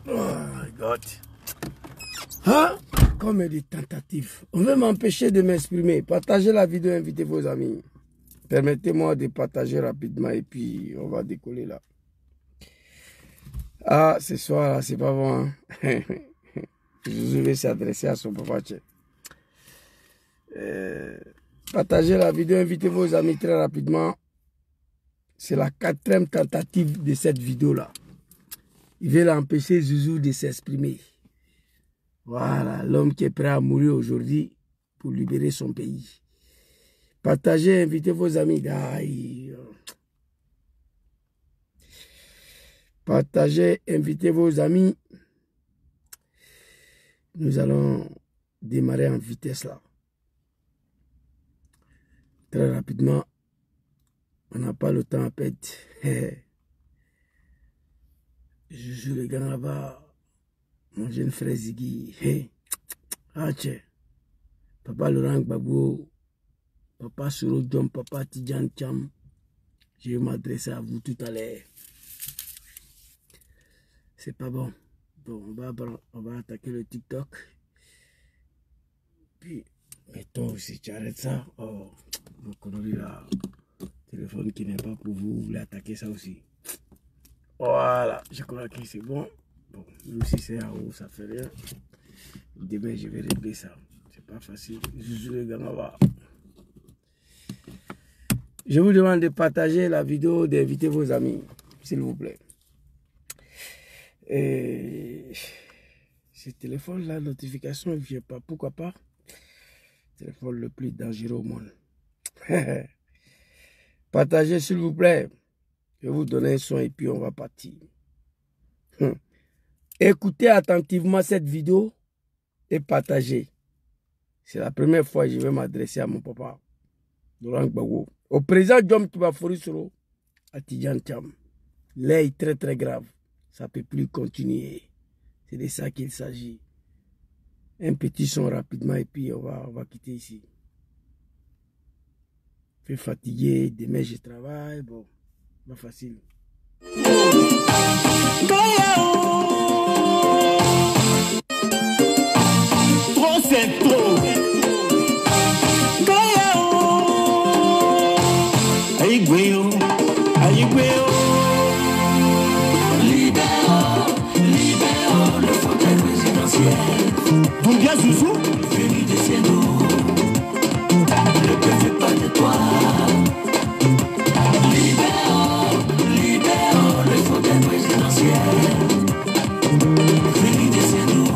my God. Hein? Comme des tentatives. On veut m'empêcher de m'exprimer. Partagez la vidéo, invitez vos amis. Permettez-moi de partager rapidement et puis on va décoller là. Ah, ce soir là, c'est pas bon. Hein? Je vais s'adresser à son papa. Partagez la vidéo, invitez vos amis très rapidement. C'est la 4e tentative de cette vidéo là. Il veut l'empêcher Zouzou de s'exprimer. Voilà, l'homme qui est prêt à mourir aujourd'hui pour libérer son pays. Partagez, invitez vos amis. Aïe. Partagez, invitez vos amis. Nous allons démarrer en vitesse là. Très rapidement. On n'a pas le temps à perdre. Je joue les gars là-bas. Mon jeune frère Ziggy. Ah tiens. Papa Laurent Gbagbo. Papa Soro John. Papa Tidjan Cham. Je vais m'adresser à vous tout à l'heure. C'est pas bon. Bon, on va attaquer le TikTok. Puis, mais toi aussi, tu arrêtes ça. Oh, mon connerie là. Téléphone qui n'est pas pour vous, vous voulez attaquer ça aussi. Voilà, je crois que c'est bon. Bon, même si c'est en haut, ça fait rien. Demain, je vais régler ça. C'est pas facile. Je vous demande de partager la vidéo, d'inviter vos amis, s'il vous plaît. Et ce téléphone, la notification ne vient pas. Pourquoi pas? Téléphone le plus dangereux au monde. Partagez, s'il vous plaît. Je vais vous donner un son et puis on va partir. Écoutez attentivement cette vidéo et partagez. C'est la première fois que je vais m'adresser à mon papa, Laurent Gbagbo. Au président Djom Kibafori Soro, à Tidjan Cham. L'air est très très grave. Ça ne peut plus continuer. C'est de ça qu'il s'agit. Un petit son rapidement et puis on va quitter ici. Je suis fatigué, demain je travaille, bon, pas facile. Trop c'est trop. Aïe guéo, aïe guéo. Libérons le fauteuil présidentiel. Vous bien Zouzou? Venu de chez nous. Le peuple fait pas de toi. Libérons le fauteuil présidentiel. Venu de chez nous.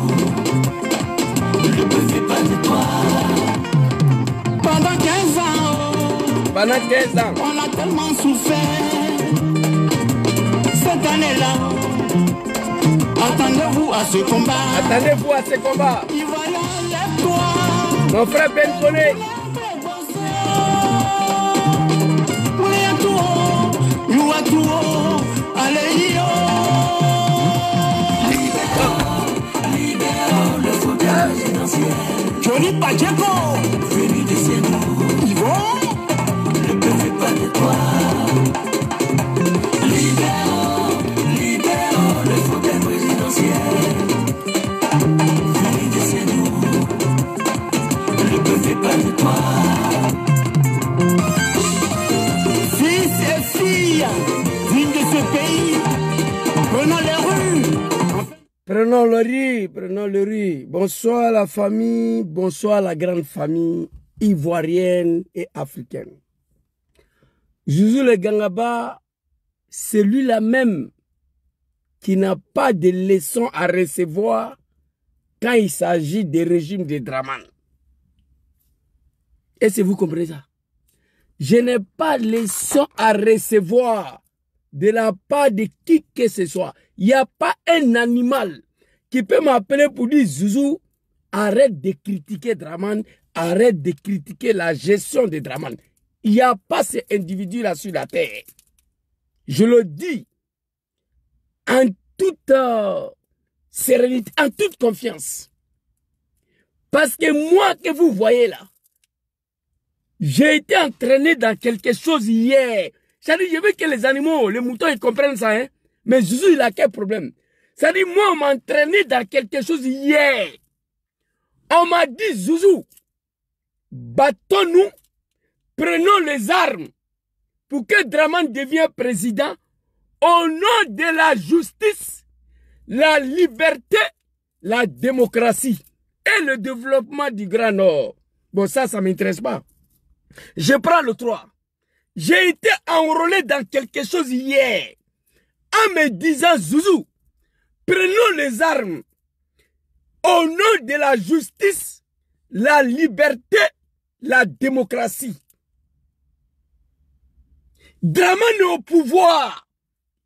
Le peuple fait pas de toi. Pendant 15 ans, on a tellement souffert. Cette année-là, attendez-vous à ce combat. Attendez-vous à ce combat. Ivoirien, lève-toi. Mon frère Ben Koné. Libérons le fauteuil présidentiel. Johnny Pacheco. Venu de chez nous. Yvon. Le peuple fait pas de toi. Libérons le fauteuil présidentiel. Venu de chez nous. Le peuple fait pas de toi. Fils et filles dignes de ce pays, prenons les rues. Prenons le riz. Bonsoir la famille, bonsoir la grande famille ivoirienne et africaine. Zouzou le Gangaba, c'est lui-là même qui n'a pas de leçons à recevoir quand il s'agit des régimes de Draman. Est-ce que vous comprenez ça? Je n'ai pas de leçons à recevoir de la part de qui que ce soit. Il n'y a pas un animal qui peut m'appeler pour dire Zouzou, arrête de critiquer Draman, arrête de critiquer la gestion de Draman. Il n'y a pas ces individus-là sur la terre. Je le dis en toute sérénité, en toute confiance. Parce que moi que vous voyez là, j'ai été entraîné dans quelque chose hier. C'est-à-dire, je veux que les animaux, les moutons, ils comprennent ça. Hein? Mais Zouzou, il a quel problème? Ça dit, moi, on m'a entraîné dans quelque chose hier. On m'a dit, Zouzou, battons-nous, prenons les armes pour que Dramane devienne président au nom de la justice, la liberté, la démocratie et le développement du Grand Nord. Bon, ça ne m'intéresse pas. Je prends le 3. J'ai été enrôlé dans quelque chose hier en me disant, Zouzou, prenons les armes au nom de la justice, la liberté, la démocratie. Dramane est au pouvoir.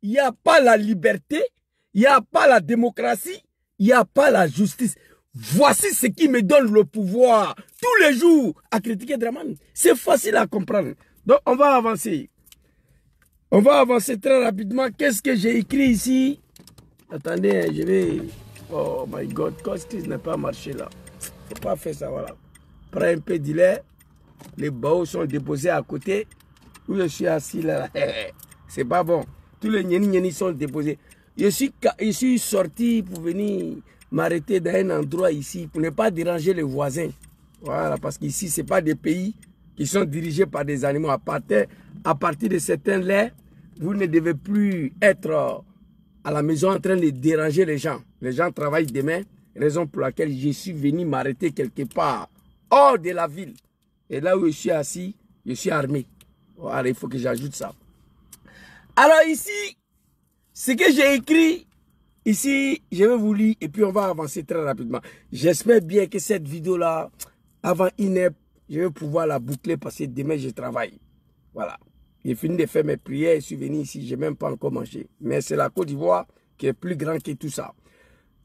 Il n'y a pas la liberté, il n'y a pas la démocratie, il n'y a pas la justice. Voici ce qui me donne le pouvoir tous les jours à critiquer Dramane. C'est facile à comprendre. Donc on va avancer. On va avancer très rapidement. Qu'est-ce que j'ai écrit ici? Attendez, je vais... Oh my God, qu'est-ce qui n'a pas marché là? Il ne faut pas faire ça, voilà. Prends un peu de lait. Les baos sont déposés à côté. Où je suis assis là. C'est pas bon. Tous les nieni sont déposés. Je suis sorti pour venir m'arrêter dans un endroit ici pour ne pas déranger les voisins. Voilà, parce qu'ici, ce n'est pas des pays qui sont dirigés par des animaux. À partir de certains laits, vous ne devez plus être à la maison en train de déranger les gens. Les gens travaillent demain, raison pour laquelle je suis venu m'arrêter quelque part hors de la ville. Et là où je suis assis, je suis armé. Voilà, il faut que j'ajoute ça. Alors ici, ce que j'ai écrit, ici, je vais vous lire et puis on va avancer très rapidement. J'espère bien que cette vidéo-là, avant INEP, je vais pouvoir la boucler parce que demain je travaille. Voilà. J'ai fini de faire mes prières, je suis venu ici, je n'ai même pas encore mangé. Mais c'est la Côte d'Ivoire qui est plus grand que tout ça.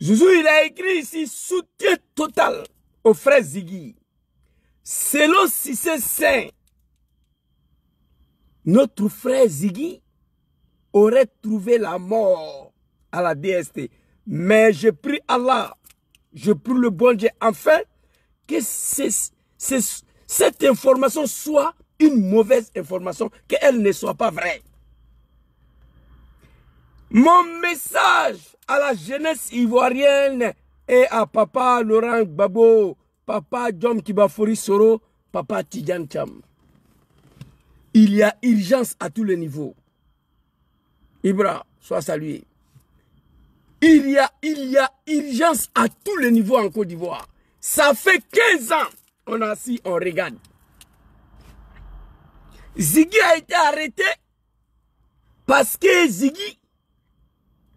Zouzou, il a écrit ici, soutien total au frère Ziggy. Selon Cissé Saint, notre frère Ziggy aurait trouvé la mort à la DST. Mais je prie Allah, je prie le bon Dieu, enfin, que cette information soit une mauvaise information, qu'elle ne soit pas vraie. Mon message à la jeunesse ivoirienne et à papa Laurent Gbagbo, papa Djom Kibafori Soro, papa Tidjane Cham. Il y a urgence à tous les niveaux. Ibra, sois salué. Il y a urgence à tous les niveaux en Côte d'Ivoire. Ça fait 15 ans, on est assis, on regarde. Ziggy a été arrêté parce que Ziggy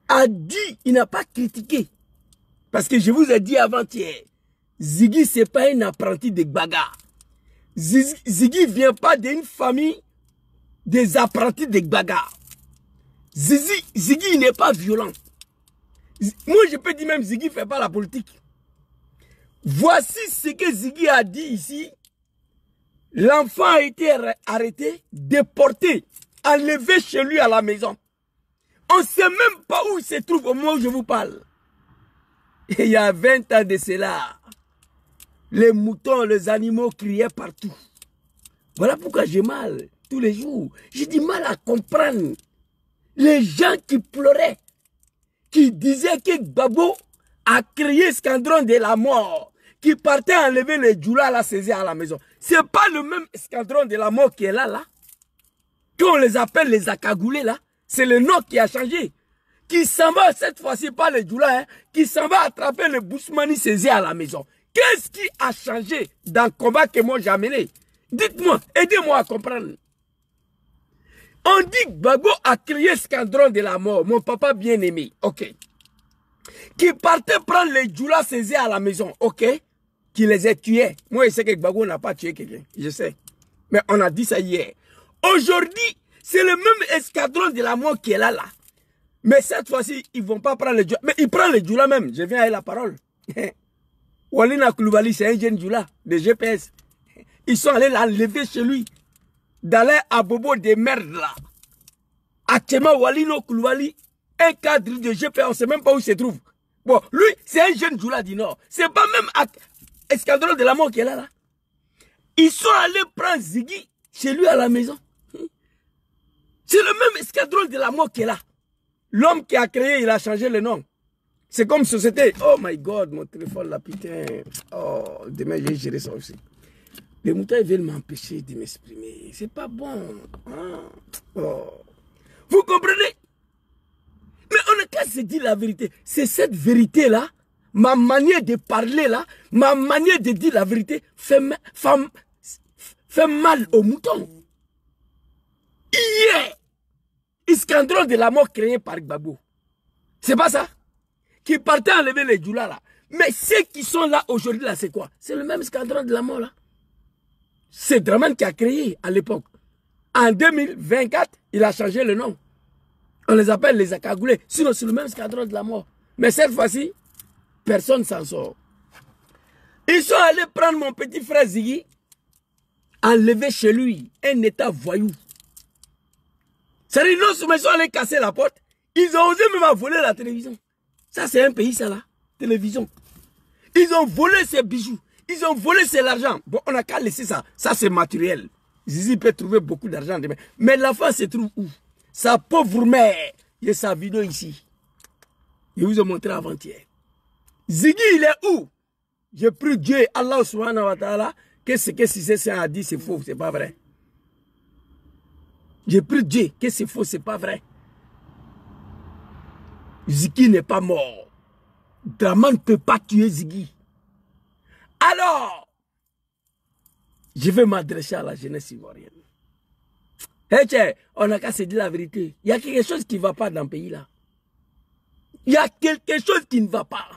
a dit, il n'a pas critiqué. Parce que je vous ai dit avant-hier, Ziggy, ce n'est pas un apprenti de Gbaga. Ziggy ne vient pas d'une famille des apprentis de Gbaga. Ziggy n'est pas violent. Moi, je peux dire même Ziggy ne fait pas la politique. Voici ce que Ziggy a dit ici. L'enfant a été arrêté, déporté, enlevé chez lui à la maison. On ne sait même pas où il se trouve au moment où je vous parle. Et il y a 20 ans de cela, les moutons, les animaux criaient partout. Voilà pourquoi j'ai mal tous les jours. J'ai du mal à comprendre les gens qui pleuraient, qui disaient que Gbagbo a créé escadron de la mort, qui partait enlever les djoula à la saisir à la maison. Ce n'est pas le même escadron de la mort qui est là. Qu'on les appelle les akagoulés là. C'est le nom qui a changé. Qui s'en va cette fois-ci pas les djoula, qui s'en va attraper le Bousmani saisir à la maison. Qu'est-ce qui a changé dans le combat que moi j'ai amené? Dites-moi, aidez-moi à comprendre. On dit que Gbagbo a créé escadron de la mort, mon papa bien-aimé, ok. Qui partait prendre les djoula saisir à la maison, ok. Qui les a tués. Moi, je sais que Gbagbo n'a pas tué quelqu'un, je sais. Mais on a dit ça hier. Aujourd'hui, c'est le même escadron de la mort qui est là. Mais cette fois-ci, ils ne vont pas prendre les djoula. Mais ils prennent les djoula même, je viens avec la parole. Walina Koulibaly, c'est un jeune djoula de GPS. Ils sont allés l'enlever chez lui. D'aller à Bobo de merde là. Actuellement, Walino Koulibaly, un cadre de GPS, on ne sait même pas où il se trouve. Bon, lui, c'est un jeune djoula du Nord. C'est pas même escadron de la mort qui est là. Ils sont allés prendre Ziggy chez lui à la maison. C'est le même escadron de la mort qui est là. L'homme qui a créé, il a changé le nom. C'est comme société. Oh my God, mon téléphone là, putain. Oh, demain, je vais gérer ça aussi. Les moutons, ils veulent m'empêcher de m'exprimer. C'est pas bon. Hein? Oh. Vous comprenez? Mais on n'a qu'à se dire la vérité. C'est cette vérité-là, ma manière de parler là, ma manière de dire la vérité fait mal aux moutons. Hier, Iskandron de la mort créé par Gbagbo. C'est pas ça? Qui partait enlever les djoulas là. Mais ceux qui sont là aujourd'hui là, c'est quoi? C'est le même Iskandron de la mort là. C'est Draman qui a créé à l'époque. En 2024, il a changé le nom. On les appelle les Akagoulés. Sinon, c'est le même Iskandron de la mort. Mais cette fois-ci, personne s'en sort. Ils sont allés prendre mon petit frère Ziggy, enlever chez lui un état voyou. C'est-à-dire, non seulement ils sont allés casser la porte, ils ont osé même voler la télévision. Ça, c'est un pays, ça là. Télévision. Ils ont volé ses bijoux. Ils ont volé ses argent. Bon, on n'a qu'à laisser ça. Ça, c'est matériel. Zizi peut trouver beaucoup d'argent demain. Mais l'enfant se trouve où? Sa pauvre mère. Il y a sa vidéo ici. Je vous ai montré avant-hier. Ziggy, il est où? J'ai pris Dieu, Allah subhanahu wa ta'ala, que ce que Cissé a dit, c'est faux, c'est pas vrai. J'ai pris Dieu, que c'est faux, c'est pas vrai. Ziggy n'est pas mort. Draman ne peut pas tuer Ziggy. Alors, je vais m'adresser à la jeunesse ivoirienne. Hey, tiens, on n'a qu'à se dire la vérité. Il y a quelque chose qui ne va pas dans le pays là. Il y a quelque chose qui ne va pas.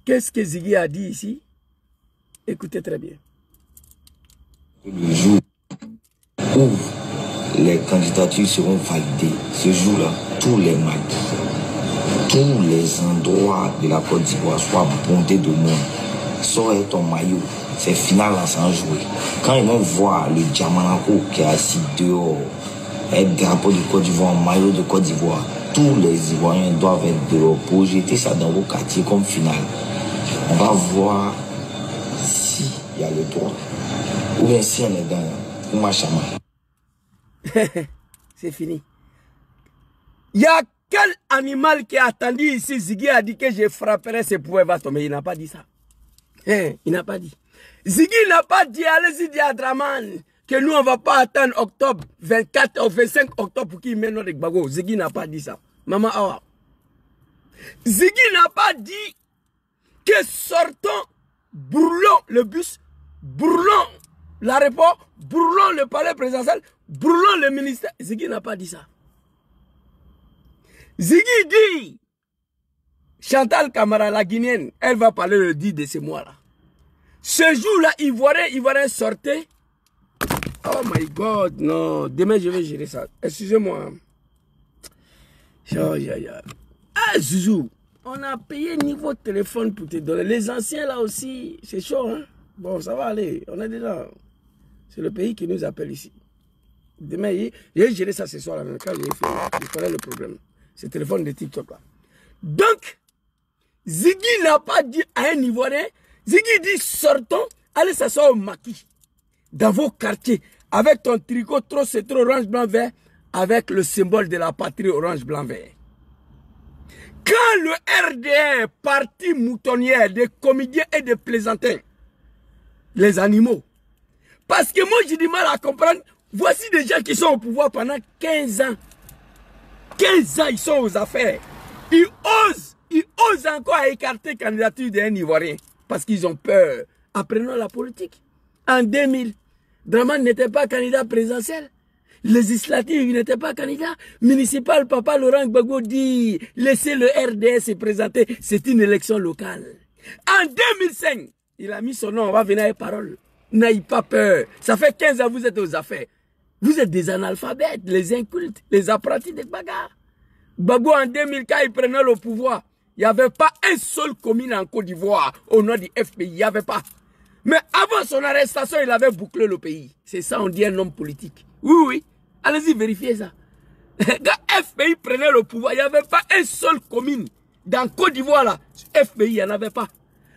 Qu'est-ce que Ziggy a dit ici? Écoutez très bien. Le jour où les candidatures seront validées, ce jour-là, tous les maquis, tous les endroits de la Côte d'Ivoire soient bondés de monde. Sors ton maillot, c'est final là sans jouer. Quand ils vont voir le Diamanako qui est assis dehors, avec drapeau de Côte d'Ivoire, maillot de Côte d'Ivoire, tous les Ivoiriens doivent être dehors pour jeter ça dans vos quartiers comme final. On va voir s'il y a le droit ou bien si on est dans le machama. C'est fini. Il y a quel animal qui a attendu ici? Ziggy a dit que je frapperai ses pouvoirs, va tomber. Il n'a pas dit ça. Il n'a pas dit. Ziggy n'a pas dit, allez-y dire à Draman que nous on ne va pas attendre octobre 24 ou 25 octobre pour qu'il mène notre Gbagbo. Ziggy n'a pas dit ça. Maman Awa. Ziggy n'a pas dit que sortons, brûlons le bus, brûlons l'aéroport, brûlons le palais présidentiel, brûlons le ministère. Ziggy n'a pas dit ça. Ziggy dit, Chantal Camara, la Guinéenne, elle va parler le 10 de ce mois-là. Ce jour-là, Ivoirien sortait. Oh my God, non. Demain, je vais gérer ça. Excusez-moi. Ah, Zouzou, on a payé niveau téléphone pour te donner. Les anciens, là aussi, c'est chaud, hein. Bon, ça va aller. On est déjà. C'est le pays qui nous appelle ici. Demain, je vais gérer ça ce soir, là. Quand je connais le problème. Ce téléphone de TikTok, là. Donc, Ziggy n'a pas dit à un Ivoirien, Ziggy dit sortons, allez s'asseoir au maquis, dans vos quartiers, avec ton tricot trop orange, blanc, vert, avec le symbole de la patrie orange, blanc, vert. Quand le RDR, parti moutonnière des comédiens et des plaisantins, les animaux, parce que moi j'ai du mal à comprendre, voici des gens qui sont au pouvoir pendant 15 ans. 15 ans, ils sont aux affaires. Ils osent encore écarter la candidature d'un Ivoirien. Parce qu'ils ont peur. Apprenons la politique. En 2000, Draman n'était pas candidat présidentiel. Législatif, il n'était pas candidat. Municipal, papa Laurent Gbagbo dit, laissez le RDS se présenter. C'est une élection locale. En 2005, il a mis son nom, on va venir avec parole. N'ayez pas peur. Ça fait 15 ans, vous êtes aux affaires. Vous êtes des analphabètes, les incultes, les apprentis des bagarres. Gbagbo en 2000, quand il prenait le pouvoir, il n'y avait pas un seul commune en Côte d'Ivoire au nom du FPI. Il n'y avait pas. Mais avant son arrestation, il avait bouclé le pays. C'est ça, on dit un homme politique. Oui, oui. Allez-y, vérifiez ça. Quand FPI prenait le pouvoir, il n'y avait pas un seul commune. Dans Côte d'Ivoire, là, FPI, il n'y en avait pas.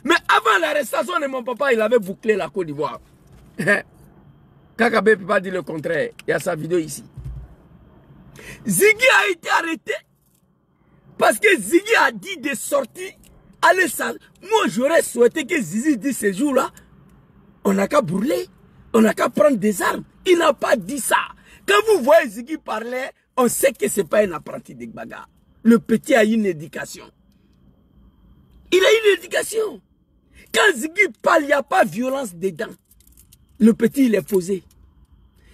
Mais avant l'arrestation de mon papa, il avait bouclé la Côte d'Ivoire. Kakabe ne peut pas dire le contraire. Il y a sa vidéo ici. Ziggy a été arrêté parce que Ziggy a dit de sortir. Allez, ça. Moi, j'aurais souhaité que Ziggy dise ce jour-là, on n'a qu'à brûler, on n'a qu'à prendre des armes. Il n'a pas dit ça. Quand vous voyez Ziggy parler, on sait que ce n'est pas un apprenti de Gbaga. Le petit a une éducation. Il a une éducation. Quand Ziggy parle, il n'y a pas de violence dedans. Le petit, il est posé.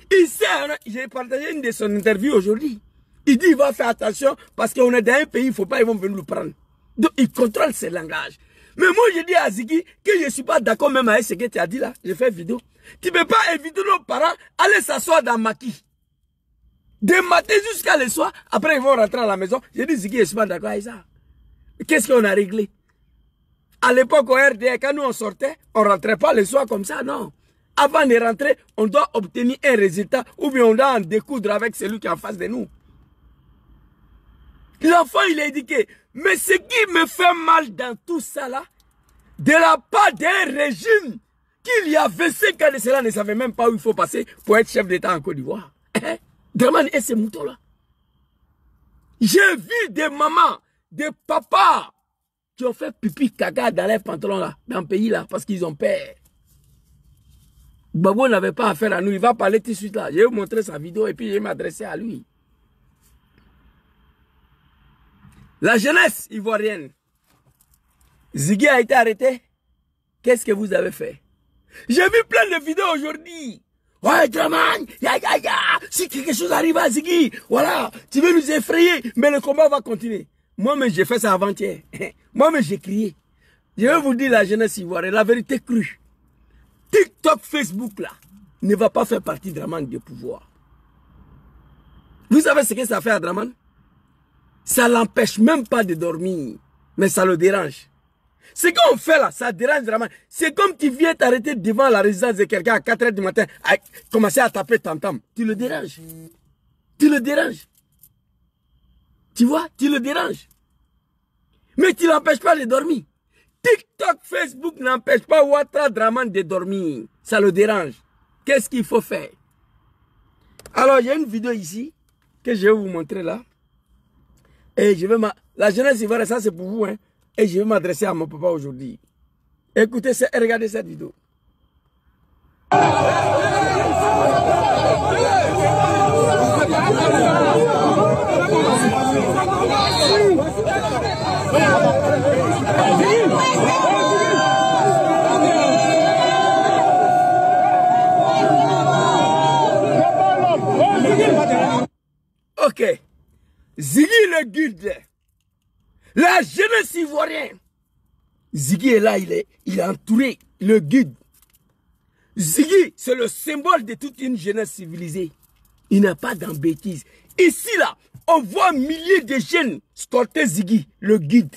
Il sait, j'ai partagé une de son interview aujourd'hui. Il dit, il va faire attention parce qu'on est dans un pays, il ne faut pas, ils vont venir nous prendre. Donc, il contrôle ses langages. Mais moi, je dis à Ziggy que je ne suis pas d'accord même avec ce que tu as dit là. J'ai fait vidéo. Tu ne peux pas inviter nos parents à aller s'asseoir dans Maki. De matin jusqu'à le soir, après ils vont rentrer à la maison. J'ai dit, Ziggy, je ne suis pas d'accord avec ça. Qu'est-ce qu'on a réglé? À l'époque, au RDA, quand nous on sortait, on ne rentrait pas le soir comme ça, non. Avant de rentrer, on doit obtenir un résultat ou bien on doit en découdre avec celui qui est en face de nous. L'enfant, il est éduqué. Mais ce qui me fait mal dans tout ça là, de la part d'un régime qu'il y a 25 ans de cela ne savait même pas où il faut passer pour être chef d'État en Côte d'Ivoire. Dramane et ces moutons-là. J'ai vu des mamans, des papas qui ont fait pipi caca dans les pantalons là, dans le pays là, parce qu'ils ont peur. Gbagbo n'avait pas affaire à nous, il va parler tout de suite là. Je vais vous montrer sa vidéo et puis je vais m'adresser à lui. La jeunesse ivoirienne. Ziggy a été arrêté. Qu'est-ce que vous avez fait? J'ai vu plein de vidéos aujourd'hui. Ouais, Dramane, si quelque chose arrive à Ziggy, voilà, tu veux nous effrayer, mais le combat va continuer. Moi-même, j'ai fait ça avant-hier. Moi-même, j'ai crié. Je vais vous dire la jeunesse ivoirienne, la vérité crue. TikTok, Facebook, là, ne va pas faire partie de Dramane de pouvoir. Vous savez ce que ça fait à Dramane? Ça l'empêche même pas de dormir, mais ça le dérange. Ce qu'on fait là, ça dérange Dramane. C'est comme tu viens t'arrêter devant la résidence de quelqu'un à 4 h du matin, à commencer à taper tam-tam. Tu le déranges. Tu le déranges. Tu vois, tu le déranges. Mais tu l'empêches pas de dormir. TikTok, Facebook n'empêche pas Ouattara Dramane de dormir. Ça le dérange. Qu'est-ce qu'il faut faire? Alors, il y a une vidéo ici que je vais vous montrer là. Et je vais la jeunesse ivoirienne, ça c'est pour vous, hein. Et je vais m'adresser à mon papa aujourd'hui. Écoutez, regardez cette vidéo. Ok. Ziggy le guide. La jeunesse ivoirienne. Ziggy est là, il est entouré, le guide. Ziggy, c'est le symbole de toute une jeunesse civilisée. Il n'a pas d'embêtise. Ici, là, on voit milliers de jeunes scorter Ziggy, le guide.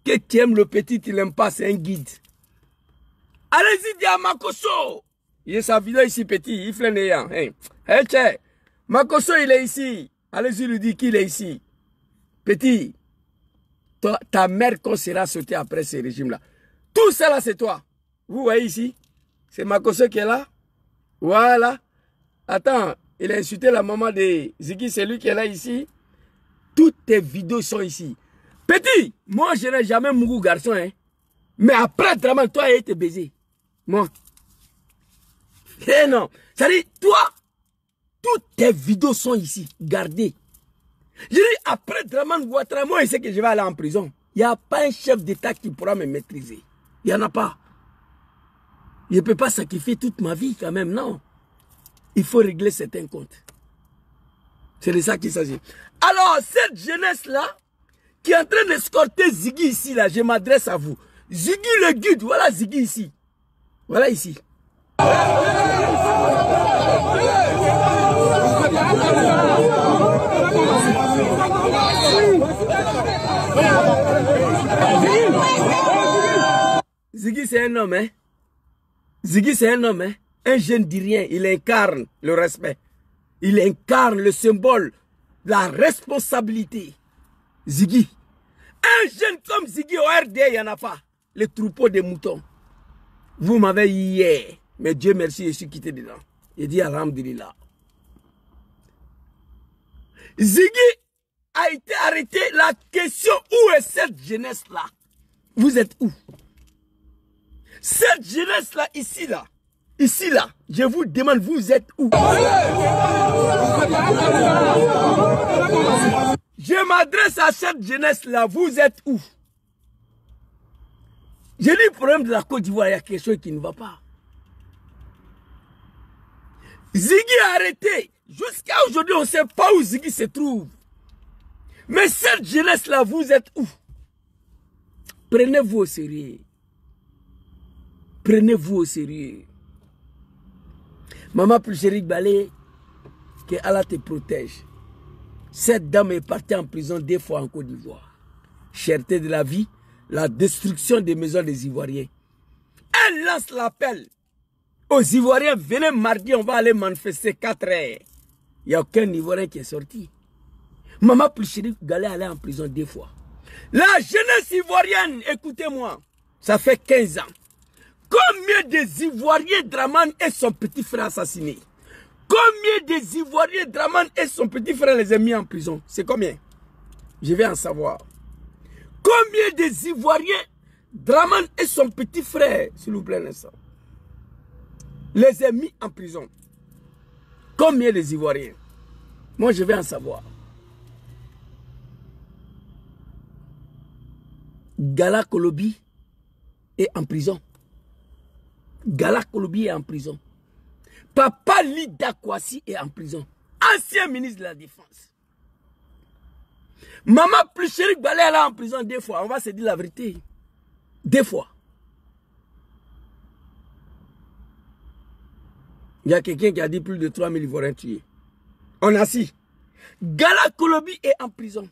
Que tu aimes le petit, tu l'aimes pas, c'est un guide. Allez-y, dis à Makosso. Il y a sa vidéo ici, petit, il flâne néant. Hey, tiens, Makosso, il est ici. Allez-y, lui dire qu'il est ici. Petit, ta mère quand sera sautée après ce régime-là. Tout ça là, c'est toi. Vous voyez ici, c'est Makosso qui est là. Voilà. Attends, il a insulté la maman de Ziggy, c'est lui qui est là ici. Toutes tes vidéos sont ici. Petit, moi je n'ai jamais mouru garçon, hein. Mais après, Dramane, toi, il a été baisé. Moi. Eh non. Ça dit, toi, toutes tes vidéos sont ici, gardées. Je dis, après Dramane Ouattara, moi, je sais que je vais aller en prison. Il n'y a pas un chef d'État qui pourra me maîtriser. Il n'y en a pas. Je ne peux pas sacrifier toute ma vie quand même, non. Il faut régler certains comptes. C'est de ça qu'il s'agit. Alors, cette jeunesse-là, qui est en train d'escorter Ziggy ici, là, je m'adresse à vous. Ziggy le guide, voilà Ziggy ici. Voilà ici. Ziggy c'est un homme, hein. Ziggy c'est un homme, hein. Un jeune dit rien, il incarne le respect. Il incarne le symbole de la responsabilité. Ziggy. Un jeune comme Ziggy au RDA, il n'y en a pas. Les troupeaux de moutons. Vous m'avez hier, mais Dieu merci, je suis quitté dedans. Il dit alhamdulillah. Ziggy a été arrêté. La question, où est cette jeunesse-là? Vous êtes où? Cette jeunesse-là, ici, là. Ici, là. Je vous demande, vous êtes où? Je m'adresse à cette jeunesse-là. Vous êtes où? J'ai dit le problème de la Côte d'Ivoire, il y a quelque chose qui ne va pas. Ziggy est arrêté. Jusqu'à aujourd'hui, on ne sait pas où Ziggy se trouve. Mais cette jeunesse-là, vous êtes où? Prenez-vous au sérieux. Prenez-vous au sérieux. Maman Pulchéric Balé, que Allah te protège. Cette dame est partie en prison 2 fois en Côte d'Ivoire. Cherté de la vie, la destruction des maisons des Ivoiriens. Elle lance l'appel aux Ivoiriens. Venez mardi, on va aller manifester 4 heures. Il n'y a aucun Ivoirien qui est sorti. Maman Pulchéric Balé allait en prison 2 fois. La jeunesse ivoirienne, écoutez-moi, ça fait 15 ans. Combien des Ivoiriens Draman et son petit frère assassinés? Combien des Ivoiriens Draman et son petit frère les ont mis en prison? C'est combien? Je vais en savoir. Combien des Ivoiriens Draman et son petit frère, s'il vous plaît, l'instant, les ont mis en prison? Combien des Ivoiriens? Moi, je vais en savoir. Gala Kolobi est en prison. Gala Kolobi est en prison. Papa Lida Kwasi est en prison. Ancien ministre de la Défense. Maman Pulchéric Balé est en prison 2 fois. On va se dire la vérité. 2 fois. Il y a quelqu'un qui a dit plus de 3000 Ivoiriens tués. On a si. Gala Kolobi est en prison.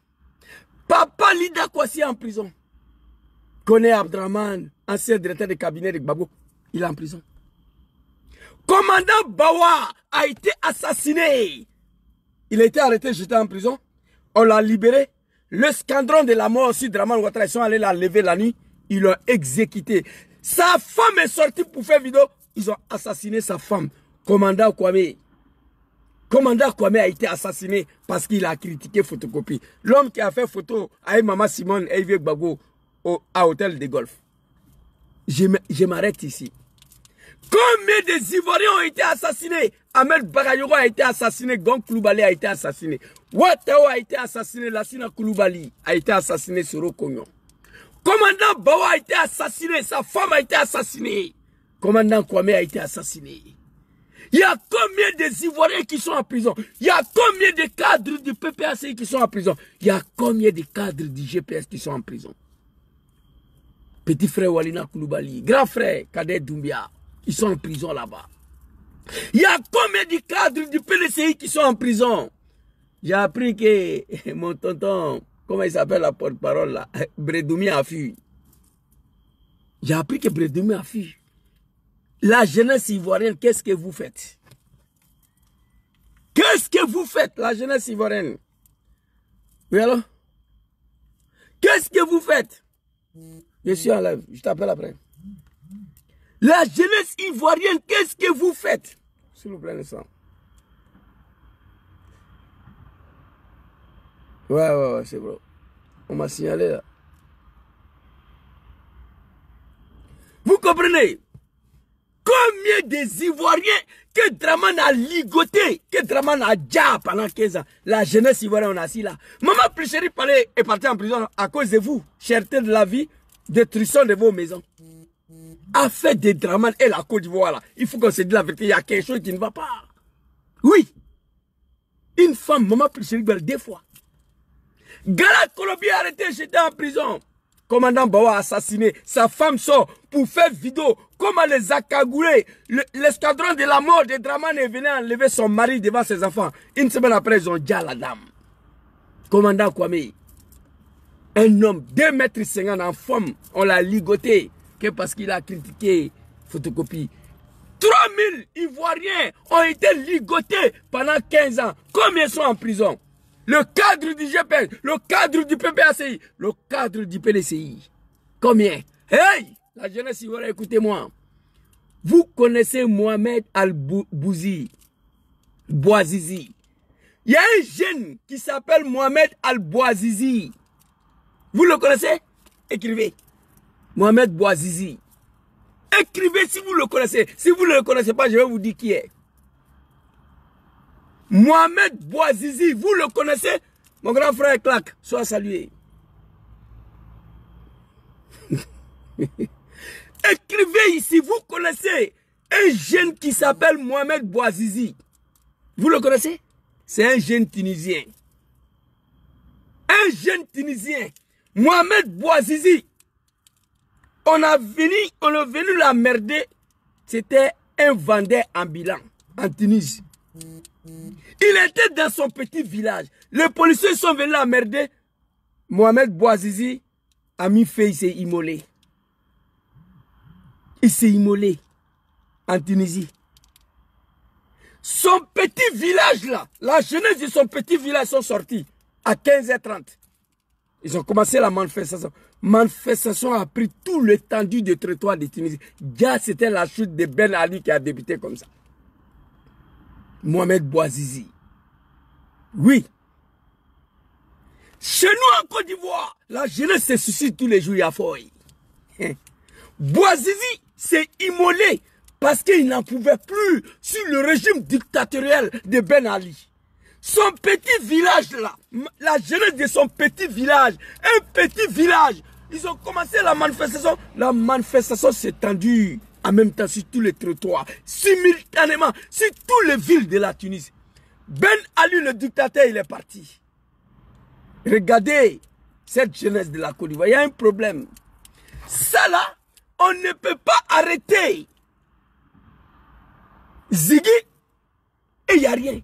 Papa Lida Kwasi est en prison. Koné Abdraman, ancien directeur de cabinet de Gbagbo, il est en prison. Commandant Bawa a été assassiné. Il a été arrêté, j'étais en prison. On l'a libéré. Le scandron de la mort aussi, Draman Ouattara, ils sont allés la lever la nuit. Ils l'ont exécuté. Sa femme est sortie pour faire vidéo. Ils ont assassiné sa femme. Commandant Kwame. Commandant Kwame a été assassiné parce qu'il a critiqué photocopie. L'homme qui a fait photo avec Maman Simone et Yves Gbagbo à Hôtel de Golf. Je m'arrête ici. Combien des Ivoiriens ont été assassinés? Ahmed Bagayoko a été assassiné, Gon Koulibaly a été assassiné, Ouattao a été assassiné, Lassina Koulibaly a été assassiné, Soro Kognon. Commandant Bawa a été assassiné, sa femme a été assassinée. Commandant Kwame a été assassiné. Il y a combien des Ivoiriens qui sont en prison? Il y a combien de cadres du PPACI qui sont en prison? Il y a combien de cadres du GPS qui sont en prison? Petit frère Walina Koulibaly, grand frère Kader Doumbia, ils sont en prison là-bas. Il y a combien de cadres du PLCI qui sont en prison? J'ai appris que mon tonton, comment il s'appelle la porte-parole là, Bredoumi a fui. J'ai appris que Bredoumi a fui. La jeunesse ivoirienne, qu'est-ce que vous faites? Qu'est-ce que vous faites, la jeunesse ivoirienne? Oui alors? Qu'est-ce que vous faites? Je suis en live, je t'appelle après. La jeunesse ivoirienne, qu'est-ce que vous faites? S'il vous plaît, le sang. Ouais, c'est bon. On m'a signalé là. Vous comprenez? Combien des Ivoiriens que Draman a ligoté, que Draman a déjà pendant 15 ans? La jeunesse ivoirienne, on a assis là. Maman Pulchéric Balé est partie en prison à cause de vous. Cherté de la vie, destruction de vos maisons. Affaire de Draman et la Côte d'Ivoire là. Il faut qu'on se dise la vérité, il y a quelque chose qui ne va pas. Oui. Une femme, Maman Pulchéric Balé, 2 fois. Gala Kolobi a arrêté, j'étais en prison. Commandant Bawa assassiné. Sa femme sort pour faire vidéo. Comment les a cagoulés. L'escadron de la mort de Draman est venu enlever son mari devant ses enfants. Une semaine après, ils ont déjà la dame. Commandant Kwame. Un homme, 2,50 m en forme. On l'a ligoté. Que parce qu'il a critiqué photocopie. 3000 Ivoiriens ont été ligotés pendant 15 ans. Combien sont en prison? Le cadre du GPS, le cadre du PPACI, le cadre du PLCI. Combien? Hey! La jeunesse ivoirienne, écoutez-moi. Vous connaissez Mohamed Al-Bouzi, Bouazizi. Il y a un jeune qui s'appelle Mohamed Al-Bouazizi. Vous le connaissez? Écrivez. Mohamed Bouazizi. Écrivez si vous le connaissez. Si vous ne le connaissez pas, je vais vous dire qui est. Mohamed Bouazizi, vous le connaissez? Mon grand frère Clark, sois salué. Écrivez ici, vous connaissez un jeune qui s'appelle Mohamed Bouazizi. Vous le connaissez? C'est un jeune Tunisien. Un jeune Tunisien. Mohamed Bouazizi. On est venu l'emmerder. C'était un vendeur ambulant en Tunisie. Il était dans son petit village. Les policiers sont venus l'emmerder. Mohamed Bouazizi a mis fait, il s'est immolé. Il s'est immolé en Tunisie. Son petit village là, la jeunesse de son petit village sont sortis à 15h30. Ils ont commencé la manifestation. Manifestation a pris tout l'étendue du territoire de Tunisie. C'était la chute de Ben Ali qui a débuté comme ça. Mohamed Bouazizi. Oui. Chez nous en Côte d'Ivoire, la jeunesse se suicide tous les jours, il y a foy. Bouazizi s'est immolé parce qu'il n'en pouvait plus sur le régime dictatorial de Ben Ali. Son petit village là, la jeunesse de son petit village, un petit village, ils ont commencé la manifestation. La manifestation s'est tendue en même temps sur tous les territoires, simultanément sur toutes les villes de la Tunisie. Ben Ali, le dictateur, il est parti. Regardez cette jeunesse de la Côte d'Ivoire, il y a un problème. Ça là, on ne peut pas arrêter Ziggy et il n'y a rien.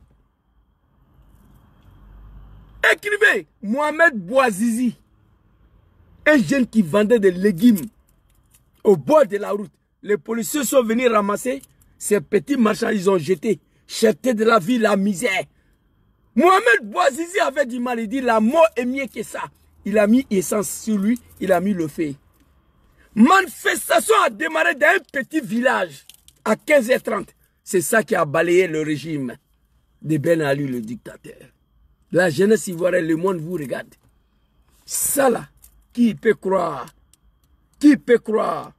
Écrivez Mohamed Bouazizi, un jeune qui vendait des légumes au bord de la route. Les policiers sont venus ramasser ces petits marchands, ils ont jeté. Cherté de la vie, la misère. Mohamed Bouazizi avait du mal, il dit la mort est mieux que ça. Il a mis essence sur lui, il a mis le feu. Manifestation a démarré dans un petit village à 15h30. C'est ça qui a balayé le régime de Ben Ali, le dictateur. La jeunesse ivoirienne, le monde vous regarde. Ça là, qui peut croire? Qui peut croire?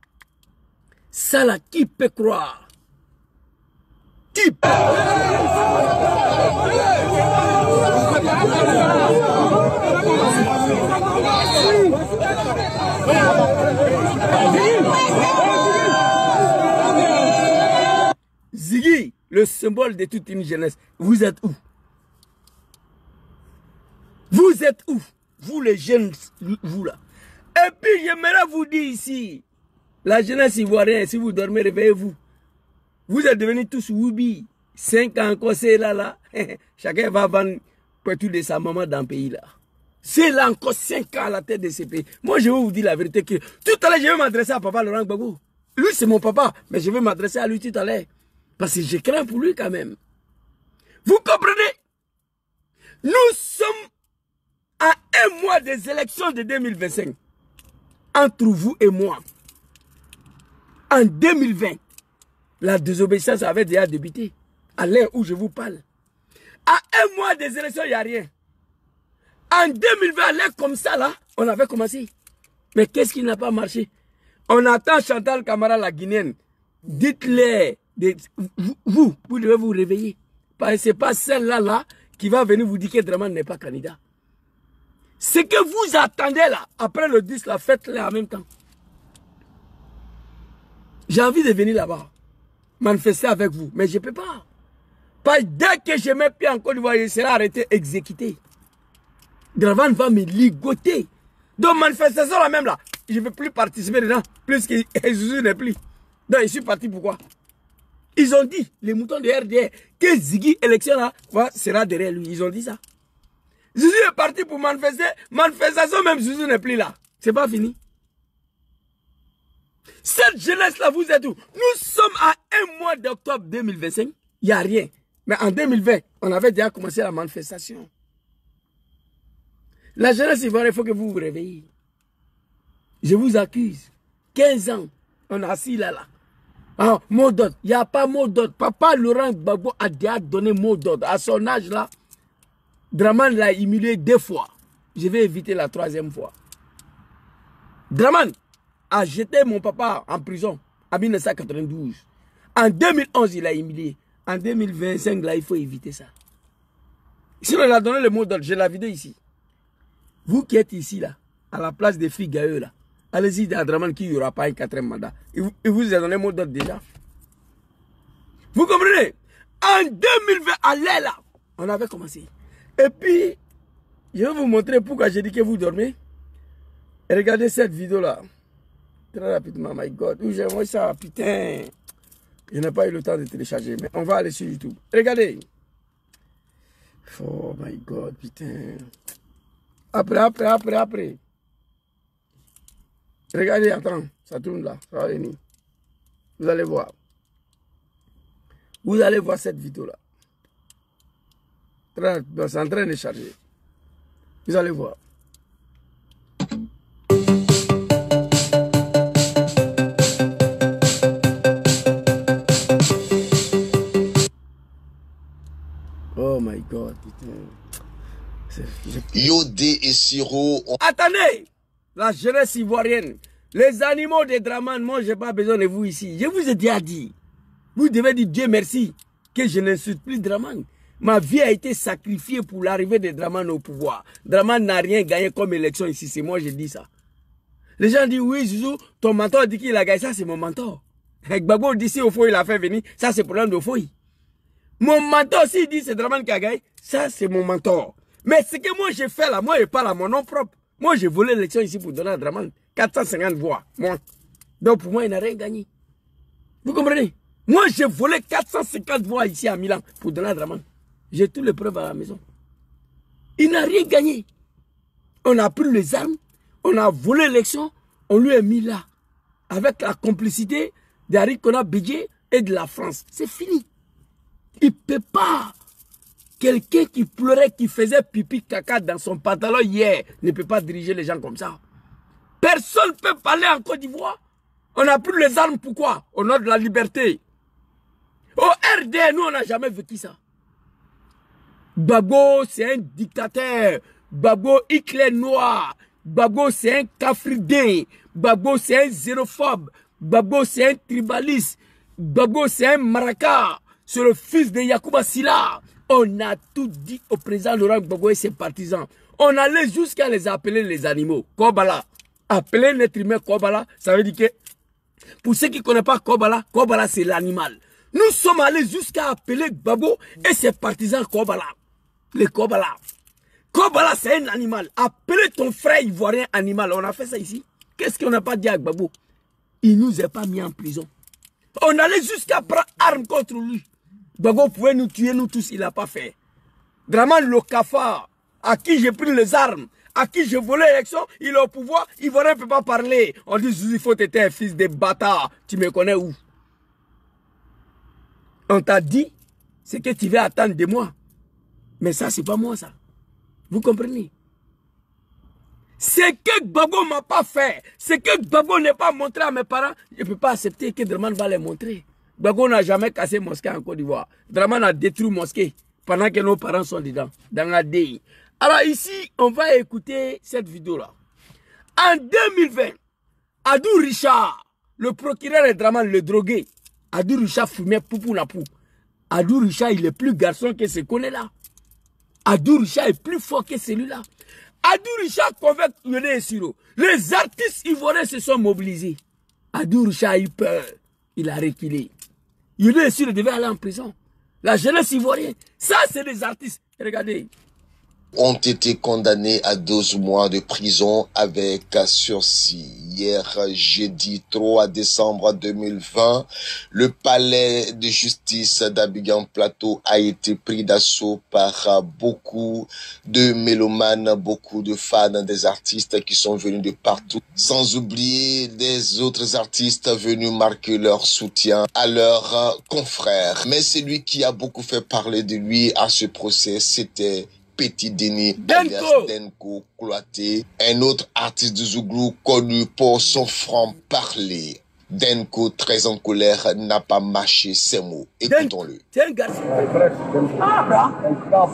Ça là, qui peut croire? Qui peut Ziggy, le symbole de toute une jeunesse, vous êtes où? Vous êtes où? Vous les jeunes, vous là. Et puis j'aimerais vous dire ici, la jeunesse ivoirienne, si vous dormez, réveillez-vous. Vous êtes devenus tous Woubi. 5 ans encore, c'est là. Chacun va vendre tout de sa maman dans le pays là. C'est là encore 5 ans à la tête de ce pays. Moi, je vais vous dire la vérité que tout à l'heure, je vais m'adresser à papa Laurent Gbagbo. Lui, c'est mon papa, mais je vais m'adresser à lui tout à l'heure. Parce que je crains pour lui quand même. Vous comprenez? Nous sommes à 1 mois des élections de 2025. Entre vous et moi. En 2020, la désobéissance avait déjà débuté. À l'heure où je vous parle. À 1 mois des élections, il n'y a rien. En 2020, à l'heure comme ça, là, on avait commencé. Mais qu'est-ce qui n'a pas marché? On attend Chantal Camara, la Guinéenne. Dites-les, vous devez vous réveiller. Parce que ce n'est pas celle-là là, qui va venir vous dire que Draman n'est pas candidat. Ce que vous attendez là, après le 10, la faites-le en même temps. J'ai envie de venir là-bas, manifester avec vous, mais je ne peux pas. Parce que dès que je mets pied en Côte d'Ivoire, je serai arrêté, exécuté. Draman va me ligoter. Donc, manifestation là même là, je ne veux plus participer dedans, plus que Jésus n'est plus. Donc, je suis parti pourquoi? Ils ont dit, les moutons de RDR, que Ziggy, élection là, sera derrière lui. Ils ont dit ça. Jésus est parti pour manifester. Manifestation, même Jésus n'est plus là. C'est pas fini. Cette jeunesse-là, vous êtes où? Nous sommes à 1 mois d'octobre 2025. Il n'y a rien. Mais en 2020, on avait déjà commencé la manifestation. La jeunesse ivoirienne, il faut que vous vous réveillez. Je vous accuse. 15 ans, on est assis là. Ah, mot d'ordre. Il n'y a pas mot d'ordre. Papa Laurent Gbagbo a déjà donné mot d'ordre. À son âge là, Draman l'a humilié 2 fois. Je vais éviter la 3e fois. Draman a jeté mon papa en prison en 1992. En 2011, il a humilié. En 2025, là, il faut éviter ça. Sinon, il a donné le mot d'ordre. J'ai la vidéo ici. Vous qui êtes ici, là, à la place des filles gailleux, là, allez-y à Draman qui n'y aura pas un 4e mandat. Il vous a donné le mot d'ordre déjà. Vous comprenez? En 2020, allez là, on avait commencé. Et puis, je vais vous montrer pourquoi j'ai dit que vous dormez. Et regardez cette vidéo-là. Très rapidement, my God. Où j'ai moi ça, putain. Je n'ai pas eu le temps de télécharger, mais on va aller sur YouTube. Regardez. Oh my God, putain. Après. Regardez, attends, ça tourne là, ça va venir. Vous allez voir. Vous allez voir cette vidéo-là. C'est en train de charger. Vous allez voir. Oh my God, putain. Yodé et Siro. Attendez! La jeunesse ivoirienne. Les animaux de Draman, moi, je n'ai pas besoin de vous ici. Je vous ai déjà dit. Vous devez dire Dieu merci que je n'insulte plus Draman. Ma vie a été sacrifiée pour l'arrivée de Draman au pouvoir. Draman n'a rien gagné comme élection ici. C'est moi, je dis ça. Les gens disent, oui, Zouzou, ton mentor dit qu'il a gagné. Ça, c'est mon mentor. Gbagbo d'ici au fond, il a fait venir. Ça, c'est problème de fouille. Mon mentor, s'il dit c'est Draman qui a gagné, ça, c'est mon mentor. Mais ce que moi, j'ai fait là, moi, je parle à mon nom propre. Moi, j'ai volé l'élection ici pour donner à Draman 450 voix. Moi. Donc, pour moi, il n'a rien gagné. Vous comprenez? Moi, j'ai volé 450 voix ici à Milan pour donner à Draman. J'ai toutes les preuves à la maison. Il n'a rien gagné. On a pris les armes, on a volé l'élection, on lui a mis là. Avec la complicité d'Harry Kona Bédié et de la France. C'est fini. Il ne peut pas. Quelqu'un qui pleurait, qui faisait pipi caca dans son pantalon hier, ne peut pas diriger les gens comme ça. Personne ne peut parler en Côte d'Ivoire. On a pris les armes, pourquoi? Au nom de la liberté. Au RD, nous, on n'a jamais vécu ça. Gbagbo, c'est un dictateur. Gbagbo, Hitler noir. Gbagbo, c'est un cafridé. Gbagbo, c'est un xénophobe. Gbagbo, c'est un tribaliste. Gbagbo, c'est un maraca. C'est le fils de Yacouba Silla. On a tout dit au président Laurent Gbagbo et ses partisans. On allait jusqu'à les appeler les animaux. Kobala. Appeler l'être humain Kobala, ça veut dire que, pour ceux qui ne connaissent pas Kobala, Kobala c'est l'animal. Nous sommes allés jusqu'à appeler Gbagbo et ses partisans Kobala. Les Kobala. Kobala c'est un animal. Appelez ton frère ivoirien animal. On a fait ça ici. Qu'est-ce qu'on n'a pas dit à Gbagbo? Il ne nous a pas mis en prison. On allait jusqu'à prendre arme contre lui. Gbagbo pouvait nous tuer, nous tous, il n'a pas fait. Draman le cafard, à qui j'ai pris les armes, à qui j'ai volé l'élection, il est au pouvoir, Ivoirien ne peut pas parler. On dit, il faut être un fils de bâtard. Tu me connais où? On t'a dit ce que tu veux attendre de moi. Mais ça, c'est pas moi, ça. Vous comprenez? Ce que Gbagbo ne m'a pas fait, ce que Gbagbo n'a pas montré à mes parents, je ne peux pas accepter que Draman va les montrer. Gbagbo n'a jamais cassé mosquée en Côte d'Ivoire. Draman a détruit mosquée pendant que nos parents sont dedans, dans la DI. Alors ici, on va écouter cette vidéo-là. En 2020, Adou Richard, le procureur de Draman, le drogué, Adou Richard fumait poupou la pou. Adou Richard, il est plus garçon que ce qu'on est là. Adou Richard est plus fort que celui-là. Adou Richard convainc Yodé et Siro. Les artistes ivoiriens se sont mobilisés. Adou Richard a eu peur. Il a reculé. Yodé et Siro devaient aller en prison. La jeunesse ivoirienne, ça c'est des artistes. Regardez. Ont été condamnés à 12 mois de prison avec sursis. Hier, jeudi 3 décembre 2020, le palais de justice d'Abidjan Plateau a été pris d'assaut par beaucoup de mélomanes, beaucoup de fans des artistes qui sont venus de partout, sans oublier des autres artistes venus marquer leur soutien à leurs confrères. Mais celui qui a beaucoup fait parler de lui à ce procès, c'était Petit Denis alias Denko Kouaté, un autre artiste de Zouglou connu pour son franc-parler. Denko, très en colère, n'a pas mâché ses mots. Écoutons-le. C'est un garçon. Ah,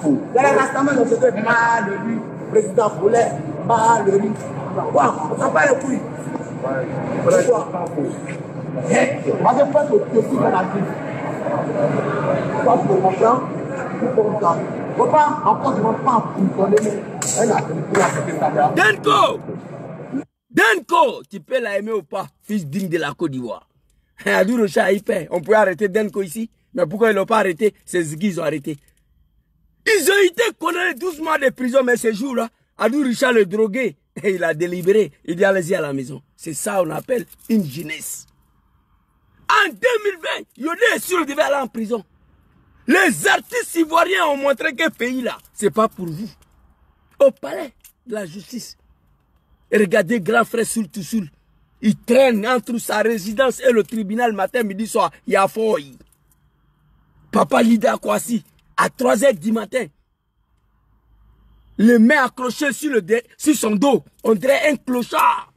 il y a la Rastaman, on se fait mal, lui, président Foulet, mal, lui. On s'en bat les couilles. Pourquoi? Moi, je pense que c'est qu'on a dit. Pas pour mon plan, pour ça. Faut pas, encore, je ne vais pas pour Denko! Denko! Tu peux la aimer ou pas, fils digne de la Côte d'Ivoire. Adou Rocha, il fait. On peut arrêter Denko ici. Mais pourquoi ils ne l'ont pas arrêté? C'est ce qu'ils ont arrêté. Ils ont été condamnés 12 mois de prison, mais ce jour-là, Adou Rocha le drogué, et il a délibéré. Il dit allez-y à la maison. C'est ça qu'on appelle une jeunesse. En 2020, Yodé est sûr qu'il devait aller en prison. Les artistes ivoiriens ont montré que ce pays-là, ce n'est pas pour vous. Au palais de la justice. Et regardez grand frère Soul, il traîne entre sa résidence et le tribunal matin, midi, soir. Il y a Foy. Papa Lida Kwasi, à 3h du matin. Les mains accrochées sur son dos. On dirait un clochard.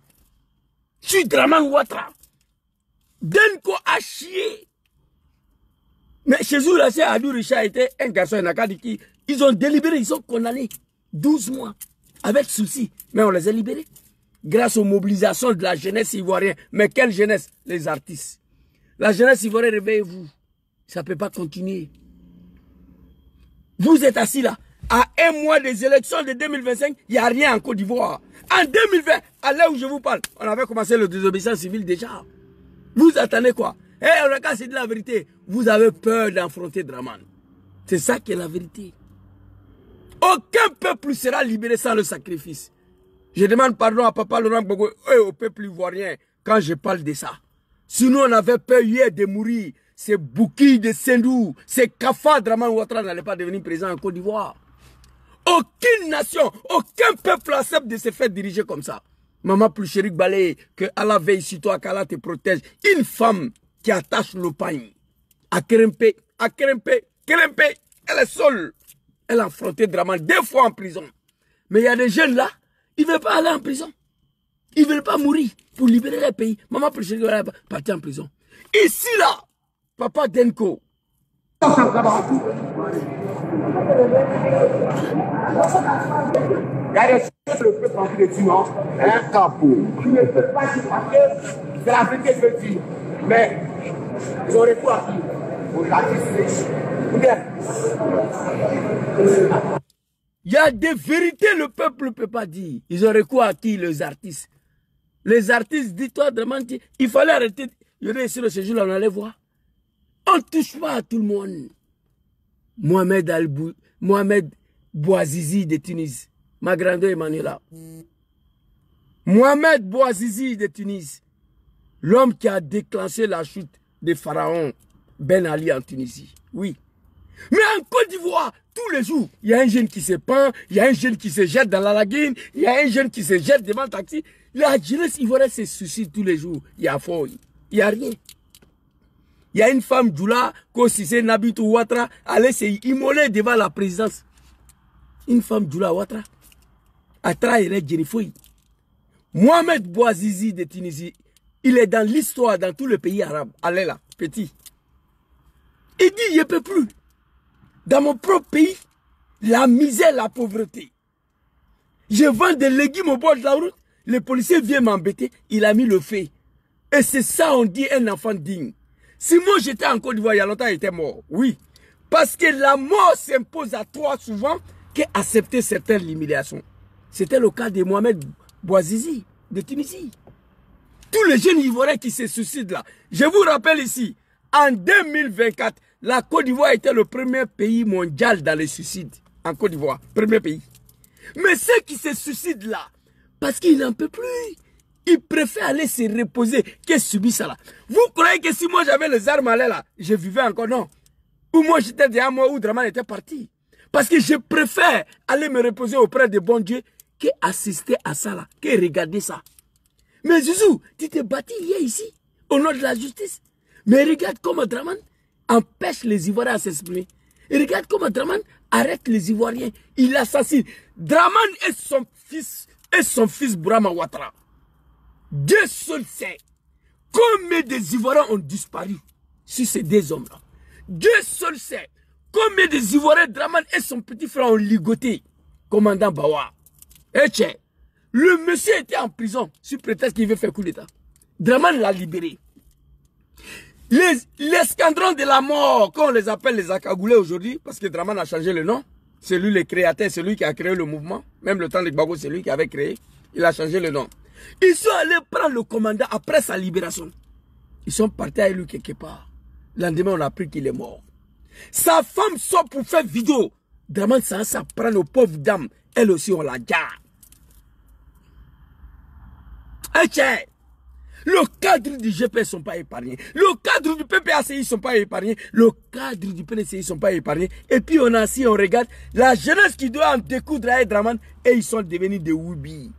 Sur Draman Ouattara. Denko a chié. Mais chez eux, là, c'est Adou Richa était un garçon, ils ont délibéré, ils ont condamné 12 mois avec souci. Mais on les a libérés grâce aux mobilisations de la jeunesse ivoirienne. Mais quelle jeunesse? Les artistes. La jeunesse ivoirienne, réveillez-vous. Ça ne peut pas continuer. Vous êtes assis là. À un mois des élections de 2025, il n'y a rien en Côte d'Ivoire. En 2020, à l'heure où je vous parle, on avait commencé le désobéissance civile déjà. Vous attendez quoi? On a cassé de la vérité. Vous avez peur d'affronter Draman. C'est ça qui est la vérité. Aucun peuple sera libéré sans le sacrifice. Je demande pardon à Papa Laurent Gbagbo et au peuple ivoirien quand je parle de ça. Sinon, on avait peur hier de mourir. Ces bouquilles de Sendou, ces cafards Draman Ouattara n'allaient pas devenir présents en Côte d'Ivoire. Aucune nation, aucun peuple accepte de se faire diriger comme ça. Maman plus chérie Balé, que Allah veille sur toi, qu'Allah te protège. Une femme qui attache le pain à Kerempe, elle est seule. Elle a affronté Draman 2 fois en prison. Mais il y a des jeunes là, ils ne veulent pas aller en prison. Ils ne veulent pas mourir pour libérer les pays. Maman plus chérie Balé partir en prison. Ici là, Papa Denko. Il y a des choses le peuple en train de dire, un capot. Je ne peux pas dire parce que c'est la vérité que je dis. Mais ils ont recours à qui? Aux artistes. Il y a des vérités le peuple ne peut pas dire. Ils ont recours à qui? Les artistes. Les artistes, dis-toi, il fallait arrêter. Il y en a ici, ce jour-là, on allait voir. On ne touche pas à tout le monde. Mohamed Bouazizi de Tunis. Ma grande Emmanuela. Mohamed Bouazizi de Tunis. L'homme qui a déclenché la chute des pharaons Ben Ali en Tunisie. Oui. Mais en Côte d'Ivoire, tous les jours, il y a un jeune qui se pend, il y a un jeune qui se jette dans la lagune, il y a un jeune qui se jette devant le taxi. La jeunesse ivoirienne se suicide tous les jours. Il y a fort. Il n'y a rien. Il y a une femme Djoula, Kosise Nabitou Ouattara, allait se immoler devant la présidence. Une femme Djoula Ouattara. Atra et Djerifoui. Mohamed Bouazizi de Tunisie, il est dans l'histoire dans tous les pays arabes. Allez là, petit. Il dit, je ne peux plus. Dans mon propre pays, la misère, la pauvreté. Je vends des légumes au bord de la route, les policiers viennent m'embêter, il a mis le feu. Et c'est ça, on dit, un enfant digne. Si moi j'étais en Côte d'Ivoire, il y a longtemps, il était mort. Oui. Parce que la mort s'impose à toi souvent qu'accepter certaines humiliations. C'était le cas de Mohamed Bouazizi, de Tunisie. Tous les jeunes Ivoiriens qui se suicident là. Je vous rappelle ici, en 2024, la Côte d'Ivoire était le premier pays mondial dans les suicides. En Côte d'Ivoire, premier pays. Mais ceux qui se suicident là, parce qu'ils n'en peuvent plus. Ils préfèrent aller se reposer que subir ça là. Vous croyez que si moi j'avais les armes à l'air là, je vivais encore? Non. Ou moi j'étais derrière moi où Draman était parti. Parce que je préfère aller me reposer auprès de bon Dieu que assister à ça là, que regarder ça. Mais Zouzou, tu t'es bâti hier ici, au nom de la justice. Mais regarde comment Draman empêche les Ivoiriens à s'exprimer. Et regarde comment Draman arrête les Ivoiriens. Il assassine. Draman et son fils Bourama Ouattara. Dieu seul sait Combien des Ivoiriens ont disparu sur ces deux hommes-là? Dieu seul sait. Combien des Ivoiriens, Draman et son petit frère ont ligoté, commandant Bawa. Et tiens, le monsieur était en prison sur prétexte qu'il veut faire coup d'État. Draman l'a libéré. L'escadron de la mort, qu'on les appelle les Akagoulés aujourd'hui, parce que Draman a changé le nom. C'est lui le créateur, c'est lui qui a créé le mouvement. Même le temps de Gbagbo, c'est lui qui avait créé. Il a changé le nom. Ils sont allés prendre le commandant après sa libération. Ils sont partis avec lui quelque part. Le lendemain, on a appris qu'il est mort. Sa femme sort pour faire vidéo. Draman ça prend nos pauvres dames. Elle aussi, on la garde. Et tiens, le cadre du GP ne sont pas épargnés. Le cadre du PPACI ne sont pas épargnés. Le cadre du PNCI ne sont pas épargnés. Et puis on a assis, on regarde la jeunesse qui doit en découdre avec Draman. Et ils sont devenus des Woubi.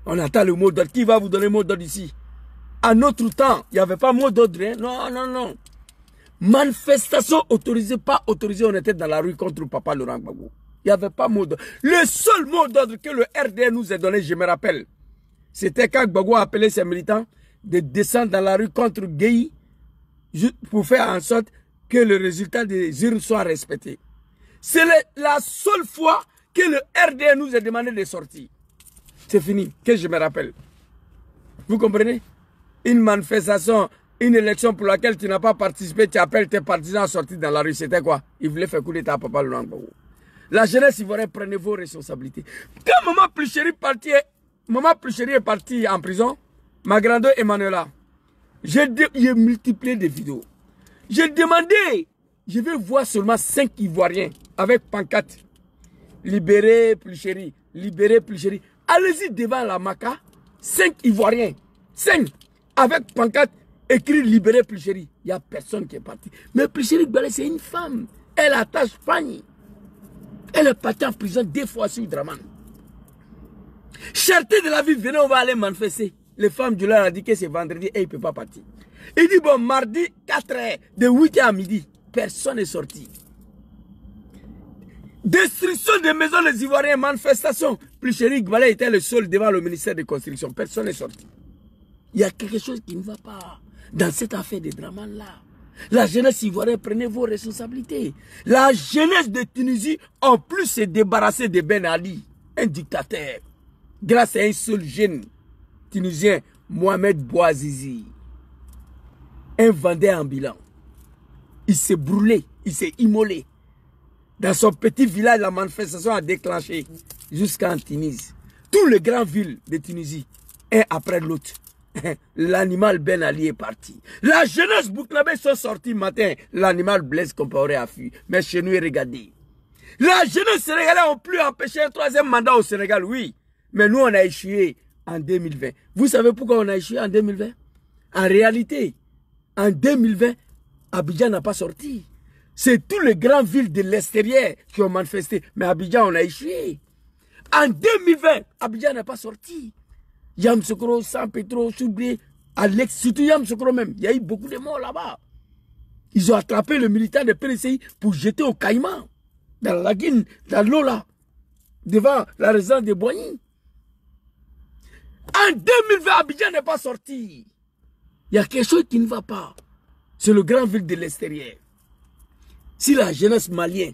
On attend le mot d'ordre. Qui va vous donner le mot d'ordre ici? À notre temps, il n'y avait pas mot d'ordre. Hein? Non, non, non. Manifestation autorisée, pas autorisée. On était dans la rue contre le papa Laurent Gbagbo. Il n'y avait pas mot d'ordre. Le seul mot d'ordre que le RDR nous a donné, je me rappelle, c'était quand Gbagbo a appelé ses militants de descendre dans la rue contre Gueye pour faire en sorte que le résultat des urnes soit respecté. C'est la seule fois que le RDR nous a demandé de sortir. C'est fini, que je me rappelle. Vous comprenez? Une manifestation, une élection pour laquelle tu n'as pas participé, tu appelles tes partisans à sortir dans la rue. C'était quoi? Ils voulaient faire coup d'État à Papa Laurent Gbagbo. La jeunesse ivoirienne, prenez vos responsabilités. Quand Maman Pluchéry est partie en prison, Magrando et Manuela, j'ai multiplié des vidéos. J'ai demandé, je vais voir seulement 5 Ivoiriens avec pancarte. Libérez Pluchéry, libérez Pluchéry. Allez-y devant la Maca, 5 Ivoiriens, 5 avec pancarte écrit libérez Pluchéry. Il n'y a personne qui est parti. Mais Pluchéry c'est une femme. Elle attache Fanny. Elle est partie en prison 2 fois sur Draman. Cherté de la vie, venez, on va aller manifester. Les femmes du leur ont dit que c'est vendredi et il ne peut pas partir. Il dit bon, mardi 4h, de 8h à midi, personne n'est sorti. Destruction des maisons des Ivoiriens, manifestation. Pluchéry Gbagbo était le seul devant le ministère de Construction. Personne n'est sorti. Il y a quelque chose qui ne va pas dans cette affaire de Draman là. La jeunesse ivoirienne, prenez vos responsabilités. La jeunesse de Tunisie, en plus, s'est débarrassée de Ben Ali, un dictateur, grâce à un seul jeune Tunisien, Mohamed Bouazizi, un vendeur ambulant. Il s'est brûlé, il s'est immolé. Dans son petit village, la manifestation a déclenché jusqu'en Tunisie. Toutes les grandes villes de Tunisie, un après l'autre. L'animal Ben Ali est parti. La jeunesse Bouklabé sont sortis matin. L'animal Blaise Compaoré a fui. Mais chez nous, regardez. La jeunesse sénégalaise n'a plus empêché un 3e mandat au Sénégal, oui. Mais nous, on a échoué en 2020. Vous savez pourquoi on a échoué en 2020? En réalité, en 2020, Abidjan n'a pas sorti. C'est toutes les grandes villes de l'extérieur qui ont manifesté. Mais Abidjan, on a échoué. En 2020, Abidjan n'a pas sorti. Yamoussoukro, San Petro, Soubré, Alex, surtout Yamoussoukro même. Il y a eu beaucoup de morts là-bas. Ils ont attrapé le militant de PNCI pour jeter au Caïman, dans la lagune, dans l'eau là, devant la résidence de Boigny. En 2020, Abidjan n'est pas sorti. Il y a quelque chose qui ne va pas. C'est le grand ville de l'extérieur. Si la jeunesse malienne,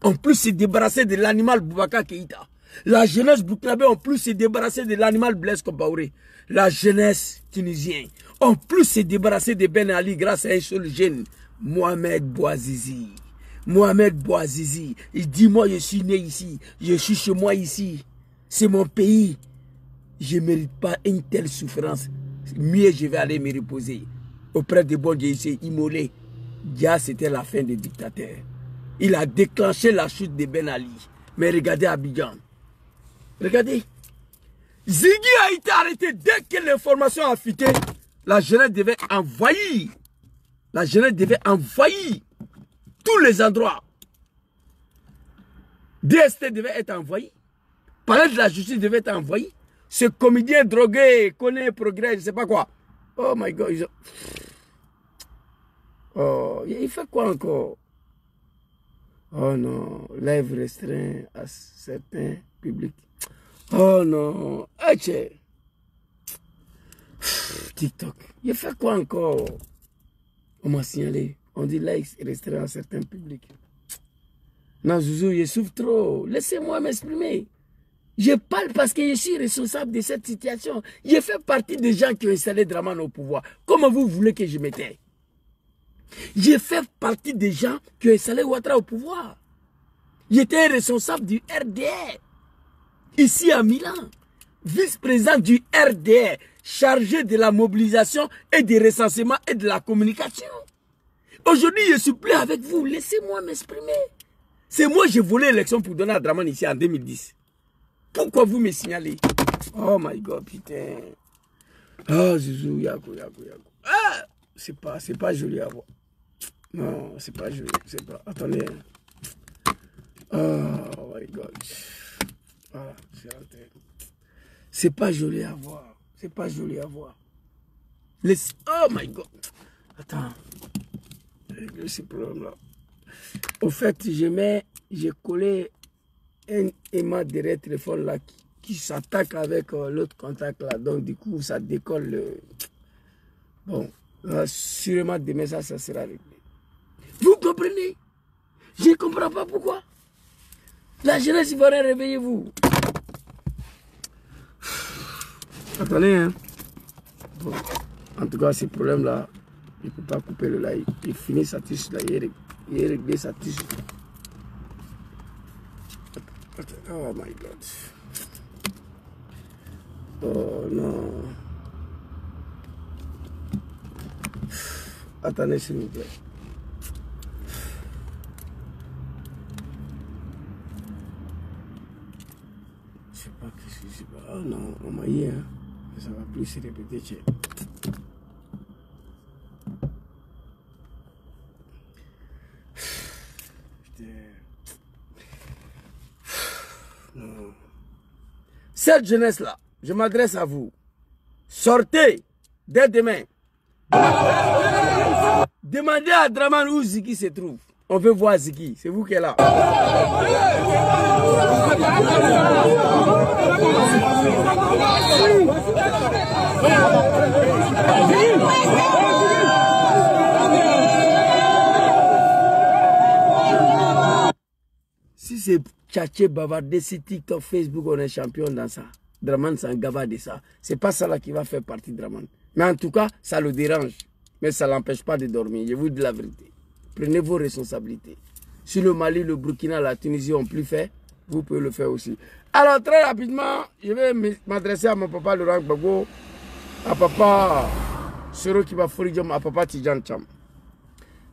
en plus, s'est débarrassée de l'animal Boubacar Keïta, la jeunesse Bouklabé, en plus, s'est débarrassée de l'animal Blaise Compaoré. La jeunesse tunisienne, en plus, s'est débarrassée de Ben Ali grâce à un seul jeune, Mohamed Bouazizi. Mohamed Bouazizi, il dit, moi, je suis né ici, je suis chez moi ici. C'est mon pays. Je ne mérite pas une telle souffrance. Mieux, je vais aller me reposer. Auprès de bon Dieu, il s'est immolé. Dia, c'était la fin des dictateurs. Il a déclenché la chute de Ben Ali. Mais regardez Abidjan. Regardez. Ziggy a été arrêté dès que l'information a fuité. La jeunesse devait envahir. La jeunesse devait envahir tous les endroits. DST devait être envahi. Palais de la justice devait être envahi. Ce comédien drogué, connaît progrès, je ne sais pas quoi. Oh my God. Oh, il fait quoi encore? Oh non, live restreint à certains publics. Oh non, TikTok. Il fait quoi encore? On m'a signalé. On dit là, il restreint à certains publics. Non, Zouzou, je souffre trop. Laissez-moi m'exprimer. Je parle parce que je suis responsable de cette situation. Je fais partie des gens qui ont installé Dramane au pouvoir. Comment vous voulez que je m'étais? Je fais partie des gens qui ont installé Ouattara au pouvoir. J'étais responsable du RDR. Ici à Milan. Vice-président du RDR. Chargé de la mobilisation et du recensement et de la communication. Aujourd'hui, je suis plus avec vous. Laissez-moi m'exprimer. C'est moi qui ai volé l'élection pour donner à Dramane ici en 2010. Pourquoi vous me signalez? Oh my God, putain. Oh, Zouzou, Yago. Ah, c'est pas joli à voir. Non, c'est pas joli. C'est pas. Attendez. Oh my God. Voilà, c'est rentré. C'est pas joli à voir. C'est pas joli à voir. Oh my God. Attends. Régler ce problème-là. Au fait, j'ai collé un aimant derrière le téléphone là qui s'attaque avec l'autre contact là. Donc du coup, ça décolle le... Bon, là, sûrement demain ça sera réglé. Vous comprenez? Je ne comprends pas pourquoi. La jeunesse ivoirienne, réveillez-vous. Attendez, hein. Bon, en tout cas, ce problème-là, il ne peut pas couper le live. Il finit sa tiche là, il est réglé sa tiche. Oh my God. Oh non. Attendez, s'il vous plaît. Je sais pas qu'est-ce que c'est. Oh non, on m'a dit, hein. Ça va plus se répéter, tiens. Non. Cette jeunesse-là, je m'adresse à vous. Sortez dès demain. Demandez à Dramane où Ziki se trouve. On veut voir Ziki. C'est vous qui êtes là. Si c'est tchatché, bavardé, si TikTok, Facebook, on est champion dans ça. Dramane s'en gava de ça. C'est pas ça là qui va faire partie de Dramane. Mais en tout cas, ça le dérange. Mais ça ne l'empêche pas de dormir. Je vous dis la vérité. Prenez vos responsabilités. Si le Mali, le Burkina, la Tunisie ont plus fait, vous pouvez le faire aussi. Alors, très rapidement, je vais m'adresser à mon papa Laurent Gbagbo, à papa Soroki Baforidjom, à papa Tidjan Cham.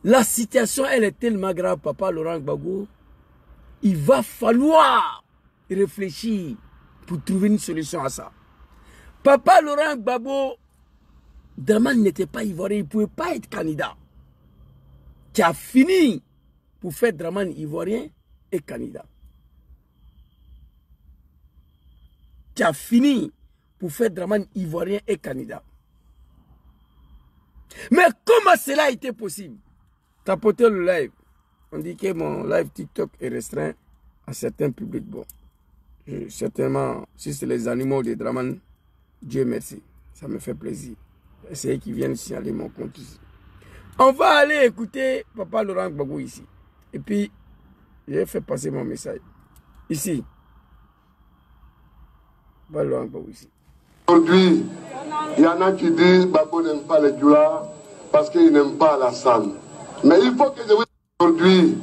La situation, elle est tellement grave, papa Laurent Gbagbo. Il va falloir réfléchir pour trouver une solution à ça. Papa Laurent Gbagbo, Dramane n'était pas ivoirien, il ne pouvait pas être candidat. Tu as fini pour faire Dramane ivoirien et candidat. Tu as fini pour faire Dramane ivoirien et candidat. Mais comment cela a été possible? Tapotez le live. On dit que mon live TikTok est restreint à certains publics. Bon, certainement, si c'est les animaux de Dramane, Dieu merci, ça me fait plaisir. C'est eux qui viennent signaler mon compte ici. On va aller écouter papa Laurent Gbagbo ici. Et puis, j'ai fait passer mon message. Ici. Papa Laurent Gbagbo ici. Aujourd'hui, il y en a qui disent que Gbagbo n'aime pas les Dioula parce qu'il n'aime pas Alassane. Mais il faut que je vous dise aujourd'hui,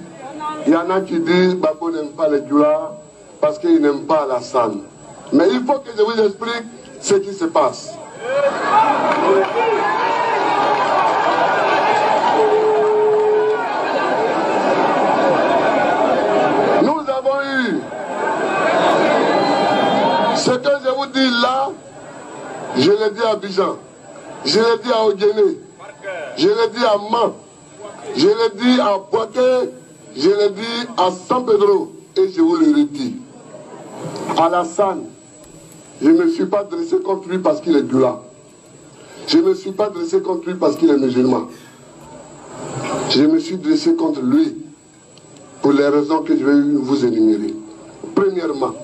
il y en a qui disent que Gbagbo n'aime pas les Dioula parce qu'il n'aime pas Alassane. Mais il faut que je vous explique ce qui se passe. Nous avons eu ce que je vous dis là, je l'ai dit à Abidjan, je l'ai dit à Ogéné, je l'ai dit à Man, je l'ai dit à Boaké, je l'ai dit à San Pedro et je vous le redis. Alassane, je ne me suis pas dressé contre lui parce qu'il est Dioula. Je ne me suis pas dressé contre lui parce qu'il est musulman. Je me suis dressé contre lui pour les raisons que je vais vous énumérer. Premièrement,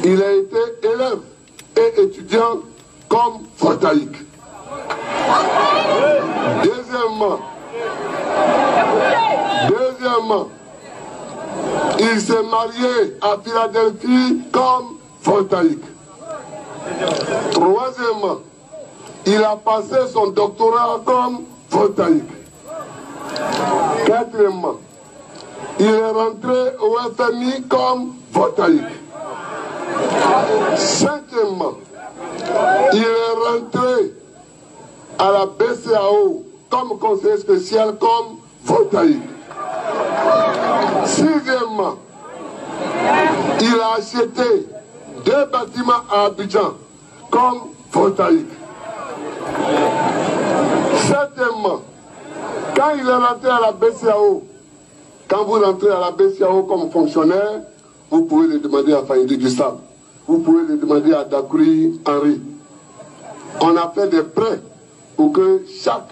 il a été élève et étudiant comme Fortaïque. Deuxièmement, il s'est marié à Philadelphie comme Fortaïque. Troisièmement, il a passé son doctorat comme Fortaïque. Quatrièmement, il est rentré au FMI comme Fortaïque. Cinquièmement, il est rentré à la BCAO comme conseiller spécial comme Fortaïque. Sixièmement, il a acheté 2 bâtiments à Abidjan comme Fortaïque. Septièmement, quand il est rentré à la BCAO, quand vous rentrez à la BCAO comme fonctionnaire, vous pouvez le demander à Faïdi Gustave, vous pouvez le demander à Dakouri Henri. On a fait des prêts pour que chaque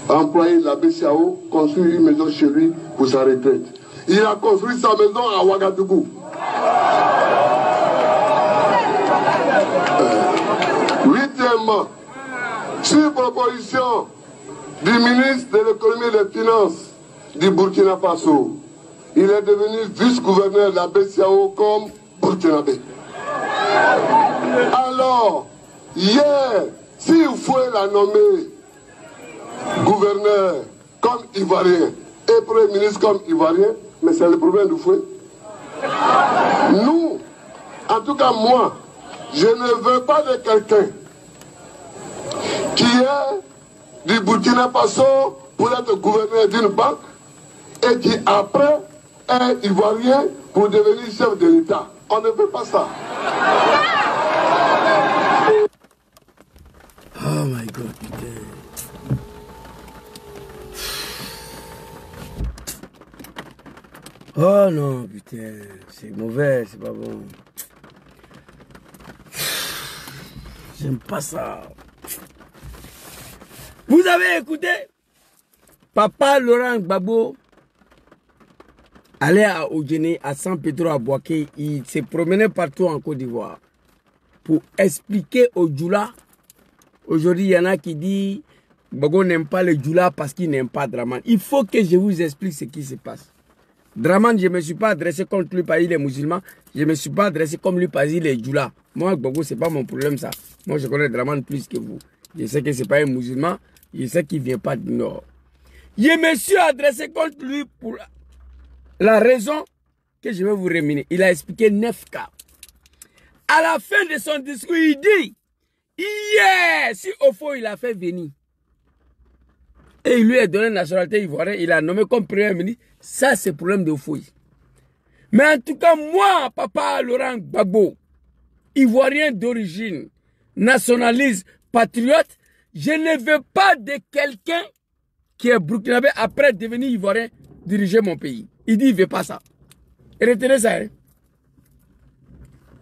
employé de la BCAO construise une maison chez lui pour sa retraite. Il a construit sa maison à Ouagadougou. Huitièmement, sur proposition du ministre de l'économie et des finances du Burkina Faso, il est devenu vice-gouverneur de la BCAO comme burkinabé. Alors, hier, si vous pouvez la nommer gouverneur comme Ivoirien et Premier ministre comme Ivoirien, mais c'est le problème du fouet. Nous, en tout cas moi, je ne veux pas de quelqu'un qui est du Burkina Faso pour être gouverneur d'une banque et qui après est Ivoirien pour devenir chef de l'État. On ne veut pas ça. Oh my God, putain. Oh non, putain, c'est mauvais, c'est pas bon. J'aime pas ça. Vous avez écouté Papa Laurent Gbagbo allait à Ogéné, à San Pedro, à Boaké. Il se promenait partout en Côte d'Ivoire pour expliquer aux Djoula. Aujourd'hui, il y en a qui disent Gbagbo n'aime pas les Djoula parce qu'il n'aime pas Draman. Il faut que je vous explique ce qui se passe. Draman, je ne me suis pas adressé contre lui parce qu'il est musulman. Je ne me suis pas adressé comme lui parce qu'il est Djoula. Moi, Gbagbo, ce n'est pas mon problème ça. Moi, je connais Draman plus que vous. Je sais que ce n'est pas un musulman. Je sais qu'il ne vient pas du Nord. Je me suis adressé contre lui pour la raison que je vais vous rémunérer. Il a expliqué 9 cas. À la fin de son discours, il dit, hier, si au fond il a fait venir, et il lui a donné la nationalité ivoirienne, il a nommé comme premier ministre, ça c'est le problème de Ofoy. Mais en tout cas, moi, Papa Laurent Gbagbo, ivoirien d'origine, nationaliste, patriote, je ne veux pas de quelqu'un qui est burkinabé après devenir ivoirien diriger mon pays. Il dit il ne veut pas ça. Et retenez ça. Hein?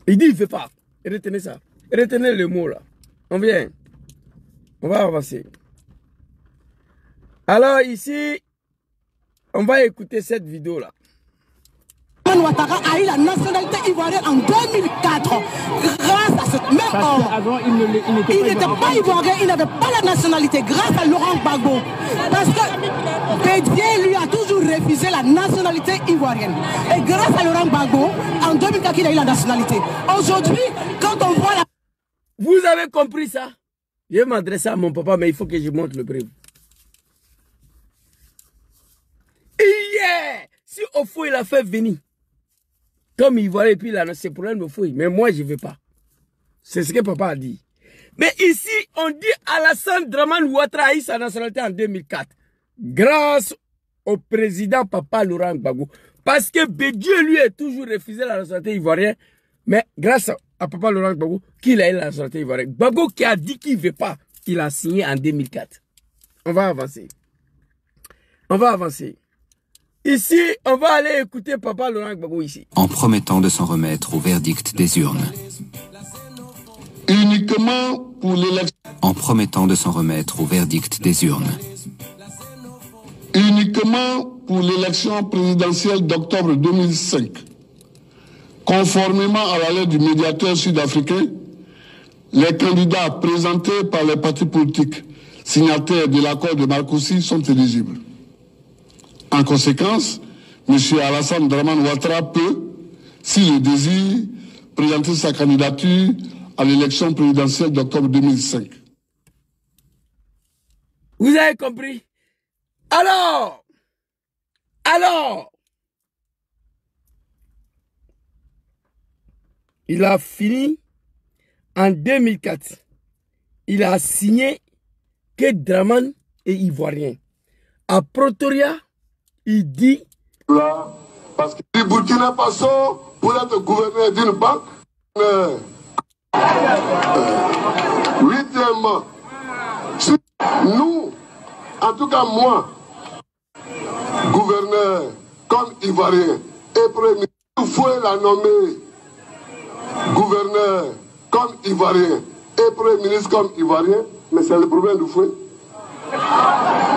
Il dit il ne veut pas. Et retenez ça. Et retenez le mot là. On vient. On va avancer. Alors ici, on va écouter cette vidéo là. Ouattara a eu la nationalité ivoirienne en 2004 grâce à ce même homme. Avant, il n'était pas ivoirien, il n'avait pas la nationalité grâce à Laurent Gbagbo. Parce que Bédier lui a toujours refusé la nationalité ivoirienne. Et grâce à Laurent Gbagbo, en 2004, il a eu la nationalité. Aujourd'hui, quand on voit la... Vous avez compris ça? Je vais m'adresser à mon papa, mais il faut que je montre le preuve. Hier, si au fond il a fait venir, comme il voit et puis il a ses problèmes de fouille. Mais moi, je ne veux pas. C'est ce que papa a dit. Mais ici, on dit Alassane Dramane Ouattara a eu sa nationalité en 2004. Grâce au président Papa Laurent Gbagbo. Parce que Bédieu, lui, a toujours refusé la nationalité ivoirienne. Mais grâce à Papa Laurent Gbagbo, qu'il a eu la nationalité ivoirienne. Gbagbo qui a dit qu'il ne veut pas, il a signé en 2004. On va avancer. On va avancer. Ici, on va aller écouter Papa Laurent Gbagbo ici. En promettant de s'en remettre au verdict des urnes. Uniquement pour l'élection. En promettant de s'en remettre au verdict des urnes. Uniquement pour l'élection présidentielle d'octobre 2005. Conformément à la lettre du médiateur sud-africain, les candidats présentés par les partis politiques signataires de l'accord de Marcoussis sont éligibles. En conséquence, M. Alassane Dramane Ouattara peut, s'il le désire, présenter sa candidature à l'élection présidentielle d'octobre 2005. Vous avez compris? Alors, il a fini en 2004. Il a signé que Dramane est ivoirien. À Pretoria, il dit... Là, parce que le Burkina Faso, pour être gouverneur d'une banque, huitièmement, nous, en tout cas moi, gouverneur comme ivoirien, et premier ministre, il faut la nommer gouverneur comme ivoirien et premier ministre comme ivoirien, mais c'est le problème du fouet.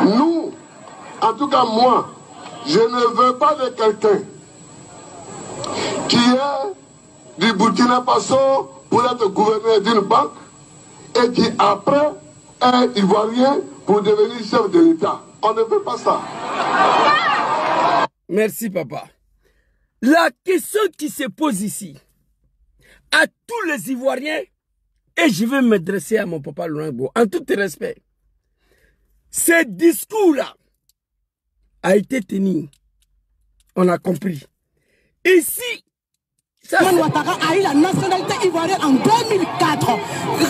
Nous, en tout cas moi, je ne veux pas de quelqu'un qui est du Burkina Faso pour être gouverneur d'une banque et qui après est ivoirien pour devenir chef de l'État. On ne veut pas ça. Merci papa. La question qui se pose ici, à tous les Ivoiriens, et je vais m'adresser à mon papa Laurent Gbagbo, en tout respect, ce discours-là a été tenu. On a compris. Ici, Dramane Ouattara a eu la nationalité ivoirienne en 2004.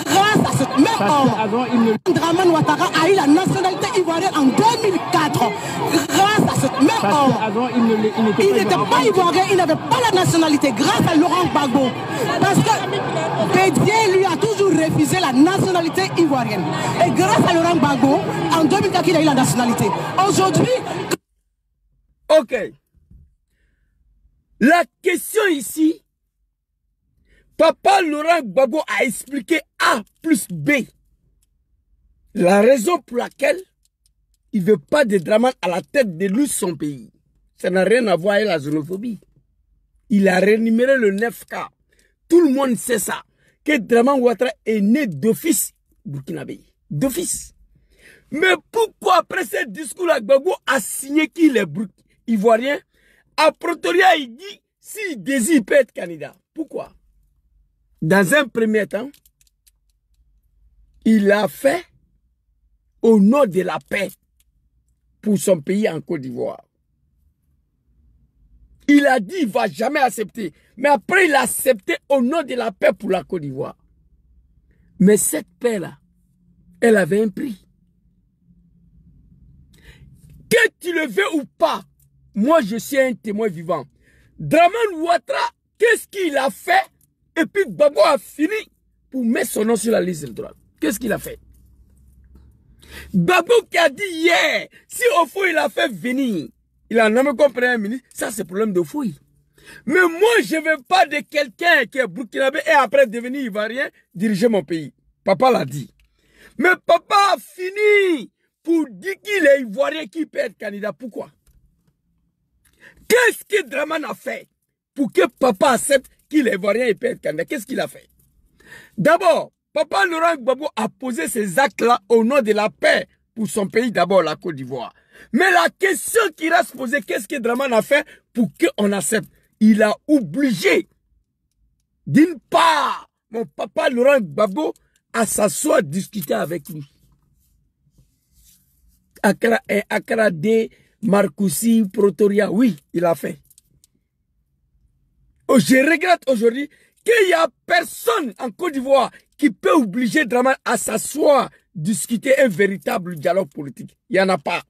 Grâce à cette même homme. Dramane Ouattara a eu la nationalité ivoirienne en 2004. Grâce à cette même homme. Il n'était pas ivoirien, il n'avait pas la nationalité. Grâce à Laurent Gbagbo. Parce que Bédier lui a toujours refusé la nationalité ivoirienne. Et grâce à Laurent Gbagbo, en 2004, il a eu la nationalité. Aujourd'hui... Ok. La question ici, papa Laurent Gbagbo a expliqué A plus B. La raison pour laquelle il ne veut pas de Dramane à la tête de lui, son pays. Ça n'a rien à voir avec la xénophobie. Il a rénuméré le 9K. Tout le monde sait ça. Que Dramane Ouattara est né d'office burkinabé. D'office. Mais pourquoi après ce discours-là, Gbagbo a signé qu'il est ivoirien? À Pretoria, il dit, s'il désire, il peut être candidat. Pourquoi? Dans un premier temps, il a fait au nom de la paix pour son pays en Côte d'Ivoire. Il a dit qu'il ne va jamais accepter. Mais après, il a accepté au nom de la paix pour la Côte d'Ivoire. Mais cette paix-là, elle avait un prix. Que tu le veux ou pas, moi, je suis un témoin vivant. Dramane Ouattara, qu'est-ce qu'il a fait? Et puis Gbagbo a fini pour mettre son nom sur la liste électorale. Qu'est-ce qu'il a fait? Gbagbo qui a dit hier, si au fond il a fait venir, il a nommé comme premier ministre, ça c'est problème de fouille. Mais moi, je ne veux pas de quelqu'un qui est burkinabé et après devenir ivoirien, diriger mon pays. Papa l'a dit. Mais papa a fini pour dire qu'il est ivoirien qui peut être candidat. Pourquoi? Qu'est-ce que Dramane a fait pour que papa accepte qu'il est ivoirien et peut être candidat? Qu'est-ce qu'il a fait? D'abord, papa Laurent Gbagbo a posé ces actes-là au nom de la paix pour son pays, d'abord la Côte d'Ivoire. Mais la question qui reste posée, qu'est-ce que Dramane a fait pour qu'on accepte? Il a obligé, d'une part, mon papa Laurent Gbagbo à s'asseoir, discuter avec lui. Accra D, Marcoussis, Pretoria, oui, il a fait. Oh, je regrette aujourd'hui qu'il n'y a personne en Côte d'Ivoire qui peut obliger Dramane à s'asseoir, discuter un véritable dialogue politique. Il n'y en a pas.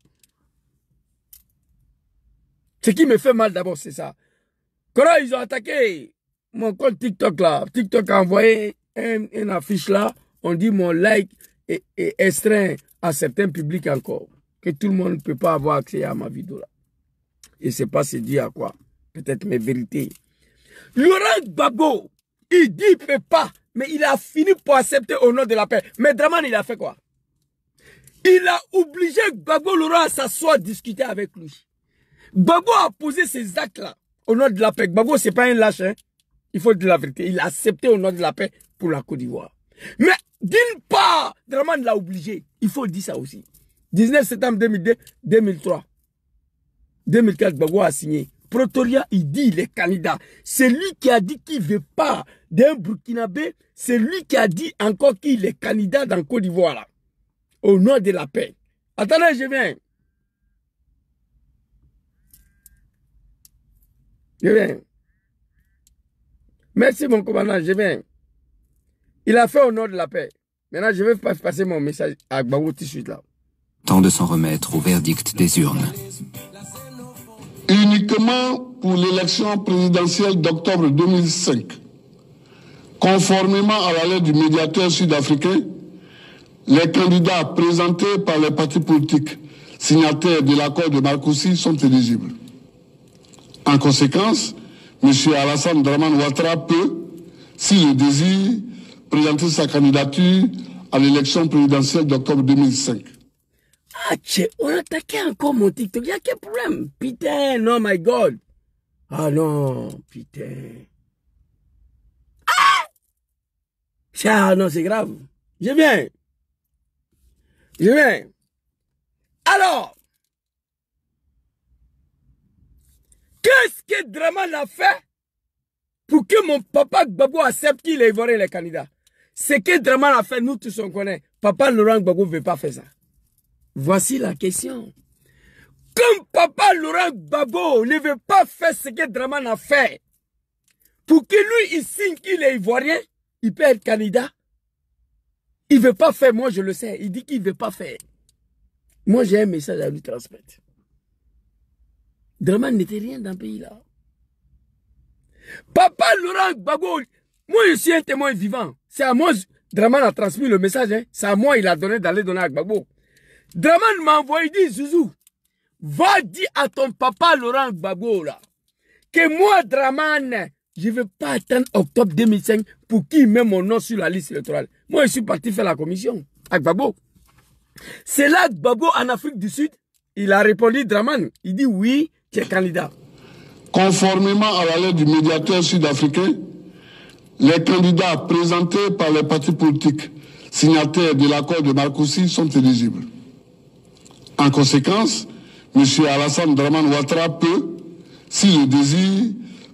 Ce qui me fait mal d'abord, c'est ça. Quand ils ont attaqué mon compte TikTok là, TikTok a envoyé une affiche là, on dit mon like est restreint à certains publics encore. Que tout le monde ne peut pas avoir accès à ma vidéo là. Et c'est pas se dire à quoi. Peut-être mes vérités. Laurent Gbagbo, il dit qu'il ne peut pas, mais il a fini pour accepter au nom de la paix. Mais Dramane, il a fait quoi? Il a obligé Gbagbo Laurent à s'asseoir, discuter avec lui. Gbagbo a posé ces actes-là au nom de la paix. Gbagbo, ce n'est pas un lâche, hein? Il faut dire la vérité. Il a accepté au nom de la paix pour la Côte d'Ivoire. Mais d'une part, Dramane l'a obligé. Il faut dire ça aussi. 19 septembre 2002, 2003, 2004, Gbagbo a signé. Pretoria, il dit il est candidat. C'est lui qui a dit qu'il ne veut pas d'un Burkinabé. C'est lui qui a dit encore qu'il est candidat dans Côte d'Ivoire, là. Au nom de la paix. Attendez, je viens. Je viens. Merci, mon commandant, je viens. Il a fait au nom de la paix. Maintenant, je vais passer mon message à Gbagbo tout de suite, là. Temps de s'en remettre au verdict des urnes. Uniquement pour l'élection présidentielle d'octobre 2005, conformément à la lettre du médiateur sud-africain, les candidats présentés par les partis politiques signataires de l'accord de Marcoussis sont éligibles. En conséquence, M. Alassane Dramane Ouattara peut, s'il le désire, présenter sa candidature à l'élection présidentielle d'octobre 2005. Ah, on a attaqué encore mon TikTok. Il y a quel problème? Putain, non, my God. Ah non, putain. Ah non, c'est grave. Je viens. Je viens. Alors, qu'est-ce que Dramane a fait pour que mon papa Gbagbo accepte qu'il est ivoirien les candidats? Ce que Dramane a fait, nous tous on connaît. Papa Laurent Gbagbo ne veut pas faire ça. Voici la question. Comme papa Laurent Gbagbo ne veut pas faire ce que Dramane a fait, pour que lui il signe qu'il est ivoirien, il peut être candidat. Il ne veut pas faire, moi je le sais. Il dit qu'il ne veut pas faire. Moi j'ai un message à lui transmettre. Dramane n'était rien dans le pays là. Papa Laurent Gbagbo, moi je suis un témoin vivant. C'est à moi, Dramane a transmis le message. Hein. C'est à moi il a donné d'aller donner à Gbagbo. Dramane m'a envoyé, il dit, Zouzou, va dire à ton papa Laurent Gbagbo là, que moi, Dramane, je ne veux pas attendre octobre 2005 pour qu'il mette mon nom sur la liste électorale. Moi, je suis parti faire la commission à Gbagbo. C'est là que Gbagbo, en Afrique du Sud, il a répondu, Dramane, il dit oui, tu es candidat. Conformément à la lettre du médiateur sud-africain, les candidats présentés par les partis politiques signataires de l'accord de Marcoussis sont éligibles. En conséquence, M. Alassane Dramane Ouattara peut, s'il le désire,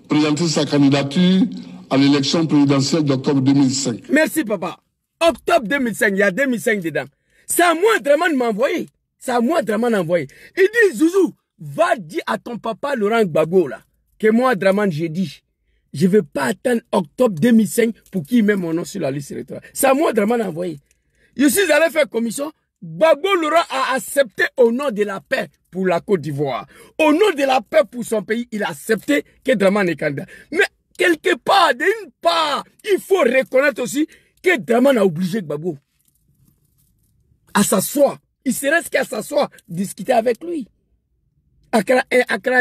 présenter sa candidature à l'élection présidentielle d'octobre 2005. Merci, papa. Octobre 2005, il y a 2005 dedans. C'est à moi Dramane m'a envoyé. C'est à moi Dramane m'a envoyé. Il dit, Zouzou, va dire à ton papa Laurent Gbagbo là, que moi Dramane j'ai dit, je ne veux pas attendre octobre 2005 pour qu'il mette mon nom sur la liste électorale. C'est à moi Dramane m'a envoyé. Je suis allé faire commission. Gbagbo Laurent a accepté au nom de la paix pour la Côte d'Ivoire. Au nom de la paix pour son pays, il a accepté que Dramane est candidat. Mais quelque part, d'une part, il faut reconnaître aussi que Dramane a obligé Gbagbo à s'asseoir. Il se reste qu'à s'asseoir, discuter avec lui. Accra,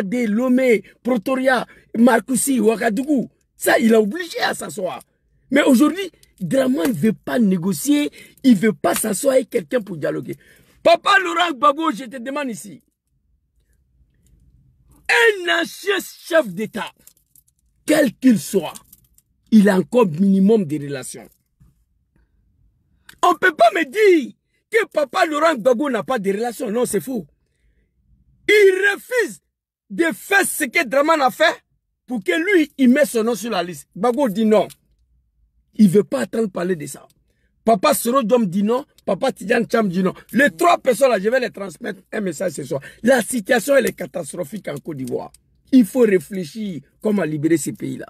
Lomé, Pretoria, Marcoussis, Ouagadougou. Ça, il a obligé à s'asseoir. Mais aujourd'hui, Dramane ne veut pas négocier, il ne veut pas s'asseoir avec quelqu'un pour dialoguer. Papa Laurent Gbagbo, je te demande ici. Un ancien chef d'État, quel qu'il soit, il a encore minimum de relations. On ne peut pas me dire que Papa Laurent Gbagbo n'a pas de relations. Non, c'est faux. Il refuse de faire ce que Dramane a fait pour que lui, il mette son nom sur la liste. Gbagbo dit non. Il ne veut pas attendre parler de ça. Papa Sorodom dit non, Papa Tidjane Cham dit non. Les trois personnes là, je vais les transmettre un message ce soir. La situation elle est catastrophique en Côte d'Ivoire. Il faut réfléchir comment libérer ces pays-là.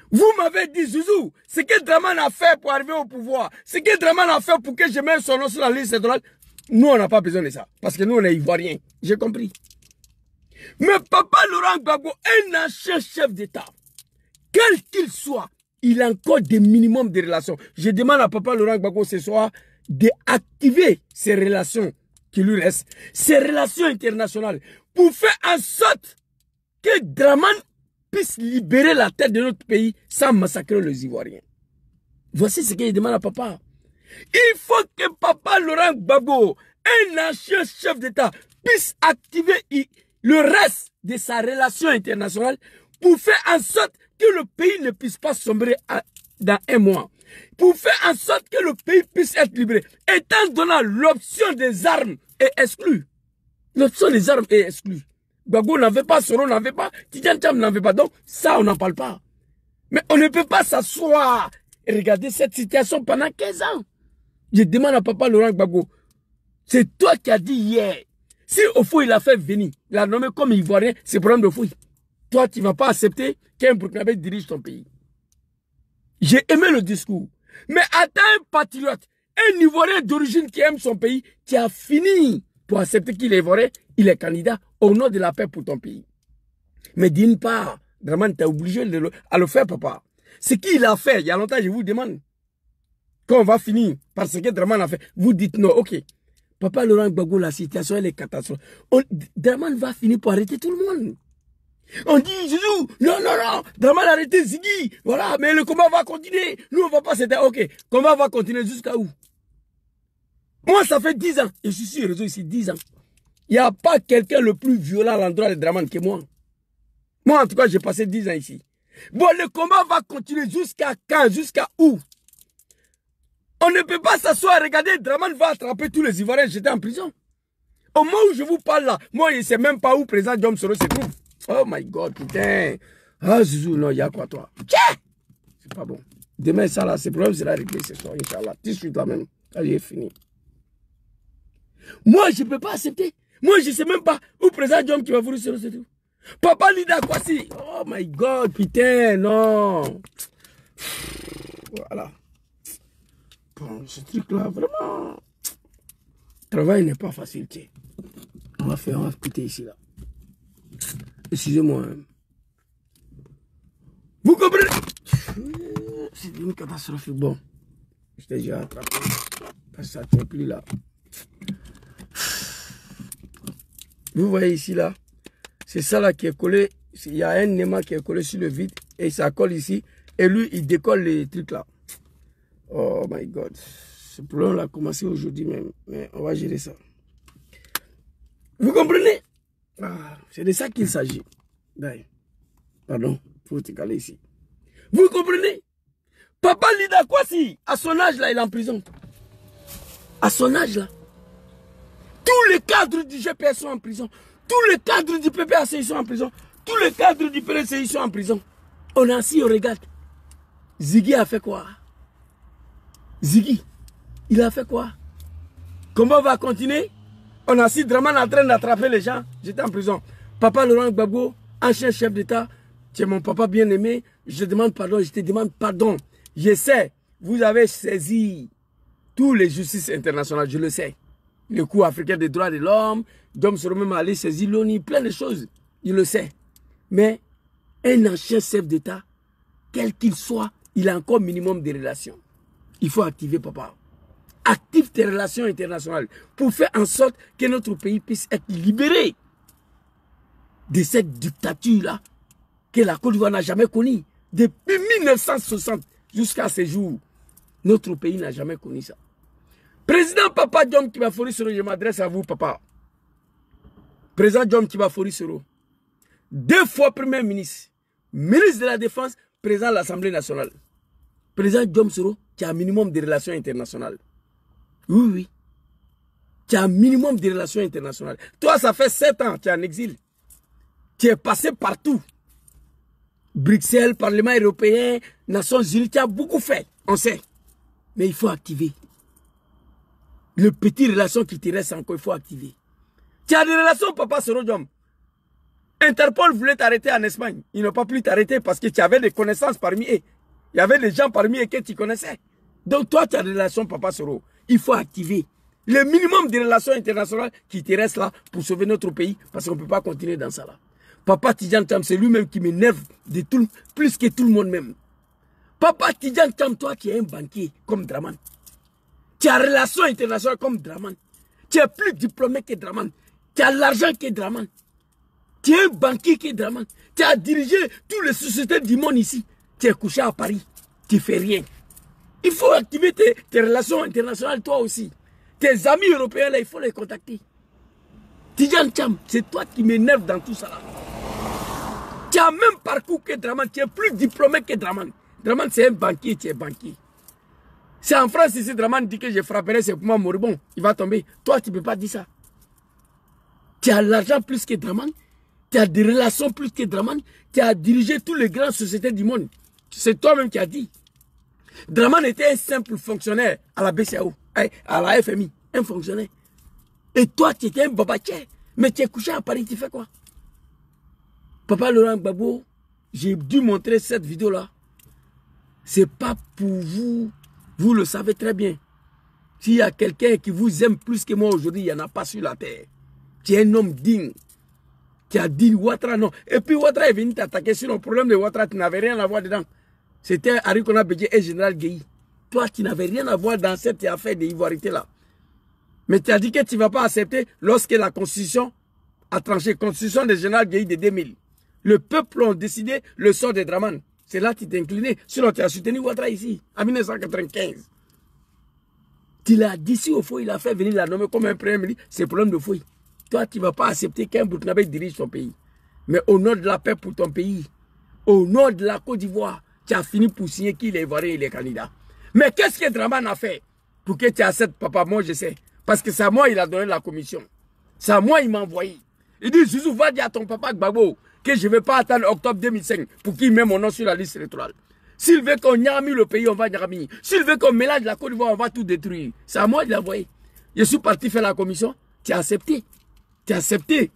Vous m'avez dit, Zouzou, ce que Dramane a fait pour arriver au pouvoir, ce que Dramane a fait pour que je mette son nom sur la liste électorale, nous on n'a pas besoin de ça. Parce que nous on est Ivoiriens. J'ai compris. Mais Papa Laurent Gbagbo, un ancien chef d'État, quel qu'il soit, il a encore des minimums de relations. Je demande à Papa Laurent Gbagbo ce soir d'activer ces relations qui lui restent, ces relations internationales, pour faire en sorte que Dramane puisse libérer la tête de notre pays sans massacrer les Ivoiriens. Voici ce que je demande à Papa. Il faut que Papa Laurent Gbagbo, un ancien chef d'État, puisse activer le reste de sa relation internationale pour faire en sorte que le pays ne puisse pas sombrer dans un mois. pour faire en sorte que le pays puisse être libéré. Étant donné l'option des armes est exclue. L'option des armes est exclue. Gbagbo n'en veut pas, Soro n'en veut pas, Tidjane Thiam n'en veut pas. Donc, ça, on n'en parle pas. Mais on ne peut pas s'asseoir et regarder cette situation pendant 15 ans. Je demande à papa Laurent Gbagbo, c'est toi qui as dit hier, si Ofouy il a fait venir, il a nommé comme Ivoirien, c'est problème de Ofouy. Toi, tu ne vas pas accepter qu'un Burkinabé dirige ton pays. J'ai aimé le discours. Mais attends un patriote, un Ivoirien d'origine qui aime son pays, qui a fini pour accepter qu'il est Ivoirien, il est candidat au nom de la paix pour ton pays. Mais d'une part, Dramane, tu es obligé de le faire, papa. Ce qu'il a fait, il y a longtemps, je vous demande. Quand on va finir par ce que Dramane a fait, vous dites non, ok. Papa Laurent Gbagbo, la situation, elle est catastrophique. Dramane va finir par arrêter tout le monde. On dit, Zizou, non, Dramane a arrêté Ziggy. Voilà, mais le combat va continuer. Nous, on va pas s'éteindre. Ok, le combat va continuer jusqu'à où? Moi, ça fait 10 ans. Et je suis sur le réseau ici, 10 ans. Il n'y a pas quelqu'un le plus violent à l'endroit de Dramane que moi. Moi, en tout cas, j'ai passé 10 ans ici. Bon, le combat va continuer jusqu'à quand? Jusqu'à où? On ne peut pas s'asseoir. Regardez, Dramane va attraper tous les Ivoiriens. J'étais en prison. Au moment où je vous parle là, moi, je ne sais même pas où le président Diom Soro se trouve. Oh my God, putain. Ah, Zouzou, non, il y a quoi, toi? Tiens! C'est pas bon. Demain, ça là, ce problème sera réglé ce soir, Inch'Allah. Tout de suite là même. Quand j'ai fini. Moi, je ne peux pas accepter. Moi, je ne sais même pas où le président Diom qui va vous se trouve. Papa Lida Kwasi. Oh my God, putain, non. Voilà. Bon, ce truc-là, vraiment. Le travail n'est pas facile, tiens. On va écouter ici, là. Excusez-moi. Vous comprenez? C'est une catastrophe. Bon, je t'ai déjà attrapé. Parce que ça ne tient plus là. Vous voyez ici là. C'est ça là qui est collé. Il y a un aimant qui est collé sur le vide. Et ça colle ici. Et lui, il décolle les trucs là. Oh my God. Ce problème là a commencé aujourd'hui même. Mais on va gérer ça. Vous comprenez? Ah, c'est de ça qu'il s'agit. Pardon, il faut te caler ici. Vous comprenez? Papa Lida Kwasi, à son âge là, il est en prison. À son âge là. Tous les cadres du GPS sont en prison. Tous les cadres du PPAC sont en prison. Tous les cadres du PLCI sont en prison. On est assis, on regarde. Ziggy a fait quoi? Ziggy, il a fait quoi? Comment va continuer? On a assis Dramane en train d'attraper les gens. J'étais en prison. Papa Laurent Gbagbo, ancien chef d'État, tu es mon papa bien-aimé. Je te demande pardon, je te demande pardon. Je sais, vous avez saisi tous les justices internationales, je le sais. Le Cour africain des droits de l'homme, Diom Soro même allé saisir l'ONU, plein de choses. Je le sais. Mais un ancien chef d'État, quel qu'il soit, il a encore minimum de relations. Il faut activer, papa. Active tes relations internationales pour faire en sorte que notre pays puisse être libéré de cette dictature-là que la Côte d'Ivoire n'a jamais connue. Depuis 1960 jusqu'à ce jour, notre pays n'a jamais connu ça. Président Papa Diom Kibafori Soro, je m'adresse à vous, papa. Président Diom Kibafori Soro, 2 fois Premier ministre, ministre de la Défense, président de l'Assemblée nationale. Président Diom Soro, qui a un minimum de relations internationales. Oui. Tu as un minimum de relations internationales. Toi, ça fait 7 ans, tu es en exil. Tu es passé partout. Bruxelles, Parlement européen, Nations Unies, tu as beaucoup fait, on sait. Mais il faut activer. Le petit relation qui te reste encore, il faut activer. Tu as des relations, papa Soro Diom. Interpol voulait t'arrêter en Espagne. Ils n'ont pas pu t'arrêter parce que tu avais des connaissances parmi eux. Il y avait des gens parmi eux que tu connaissais. Donc toi, tu as des relations, papa Soro. Il faut activer le minimum de relations internationales qui te reste là pour sauver notre pays parce qu'on ne peut pas continuer dans ça là. Papa Tidjane Thiam, c'est lui-même qui m'énerve de tout, plus que tout le monde même. Papa Tidjane Thiam, toi qui es un banquier comme Dramane, tu as relations internationales comme Dramane, tu es plus diplômé que Dramane, tu as l'argent que Dramane, tu es un banquier que Dramane, tu as dirigé toutes les sociétés du monde ici, tu es couché à Paris, tu ne fais rien. Il faut activer tes relations internationales toi aussi. Tes amis européens là, il faut les contacter. Tidjane Thiam, c'est toi qui m'énerve dans tout ça là. Tu as même parcours que Dramane, tu es plus diplômé que Dramane. Dramane c'est un banquier, tu es banquier. C'est en France ici, Dramane dit que je frapperai ses poumons moribonds. Il va tomber. Toi, tu ne peux pas dire ça. Tu as l'argent plus que Dramane. Tu as des relations plus que Dramane. Tu as dirigé toutes les grandes sociétés du monde. C'est toi-même qui as dit. Dramane était un simple fonctionnaire à la BCAO, à la FMI. Un fonctionnaire. Et toi, tu étais un babatier. Mais tu es couché à Paris, tu fais quoi? Papa Laurent Gbagbo, j'ai dû montrer cette vidéo-là. C'est pas pour vous. Vous le savez très bien. S'il y a quelqu'un qui vous aime plus que moi aujourd'hui, il n'y en a pas sur la terre. Tu es un homme digne. Tu as dit Ouattara non. Et puis Ouattara est venu t'attaquer sur le problème de Ouattara. Tu n'avais rien à voir dedans. C'était Arikona Bédié et Général Guéhi. Toi, tu n'avais rien à voir dans cette affaire d'ivoirité-là. Mais tu as dit que tu ne vas pas accepter lorsque la Constitution a tranché. Constitution de Général Guéhi de 2000. Le peuple a décidé le sort de Dramane. C'est là que tu t'es incliné. Sinon, tu as soutenu Ouattara ici, en 1995. Tu l'as dit si au fond, il a fait venir la nommer comme un premier ministre. C'est problème de fouille. Toi, tu ne vas pas accepter qu'un Burkinabé dirige ton pays. Mais au nom de la paix pour ton pays, au nom de la Côte d'Ivoire, tu as fini pour signer qu'il est ivoirien et il est candidat. Mais qu'est-ce que Dramane a fait pour que tu acceptes, papa? Moi, je sais. Parce que c'est à moi il a donné la commission. C'est à moi il m'a envoyé. Il dit, Zouzou, va dire à ton papa Gbagbo que je ne vais pas attendre octobre 2005 pour qu'il mette mon nom sur la liste électorale. S'il veut qu'on nyami le pays, on va nyami. S'il veut qu'on mélange la Côte d'Ivoire, on va tout détruire. C'est à moi de l'envoyer. Je suis parti faire la commission. Tu as accepté. Tu as accepté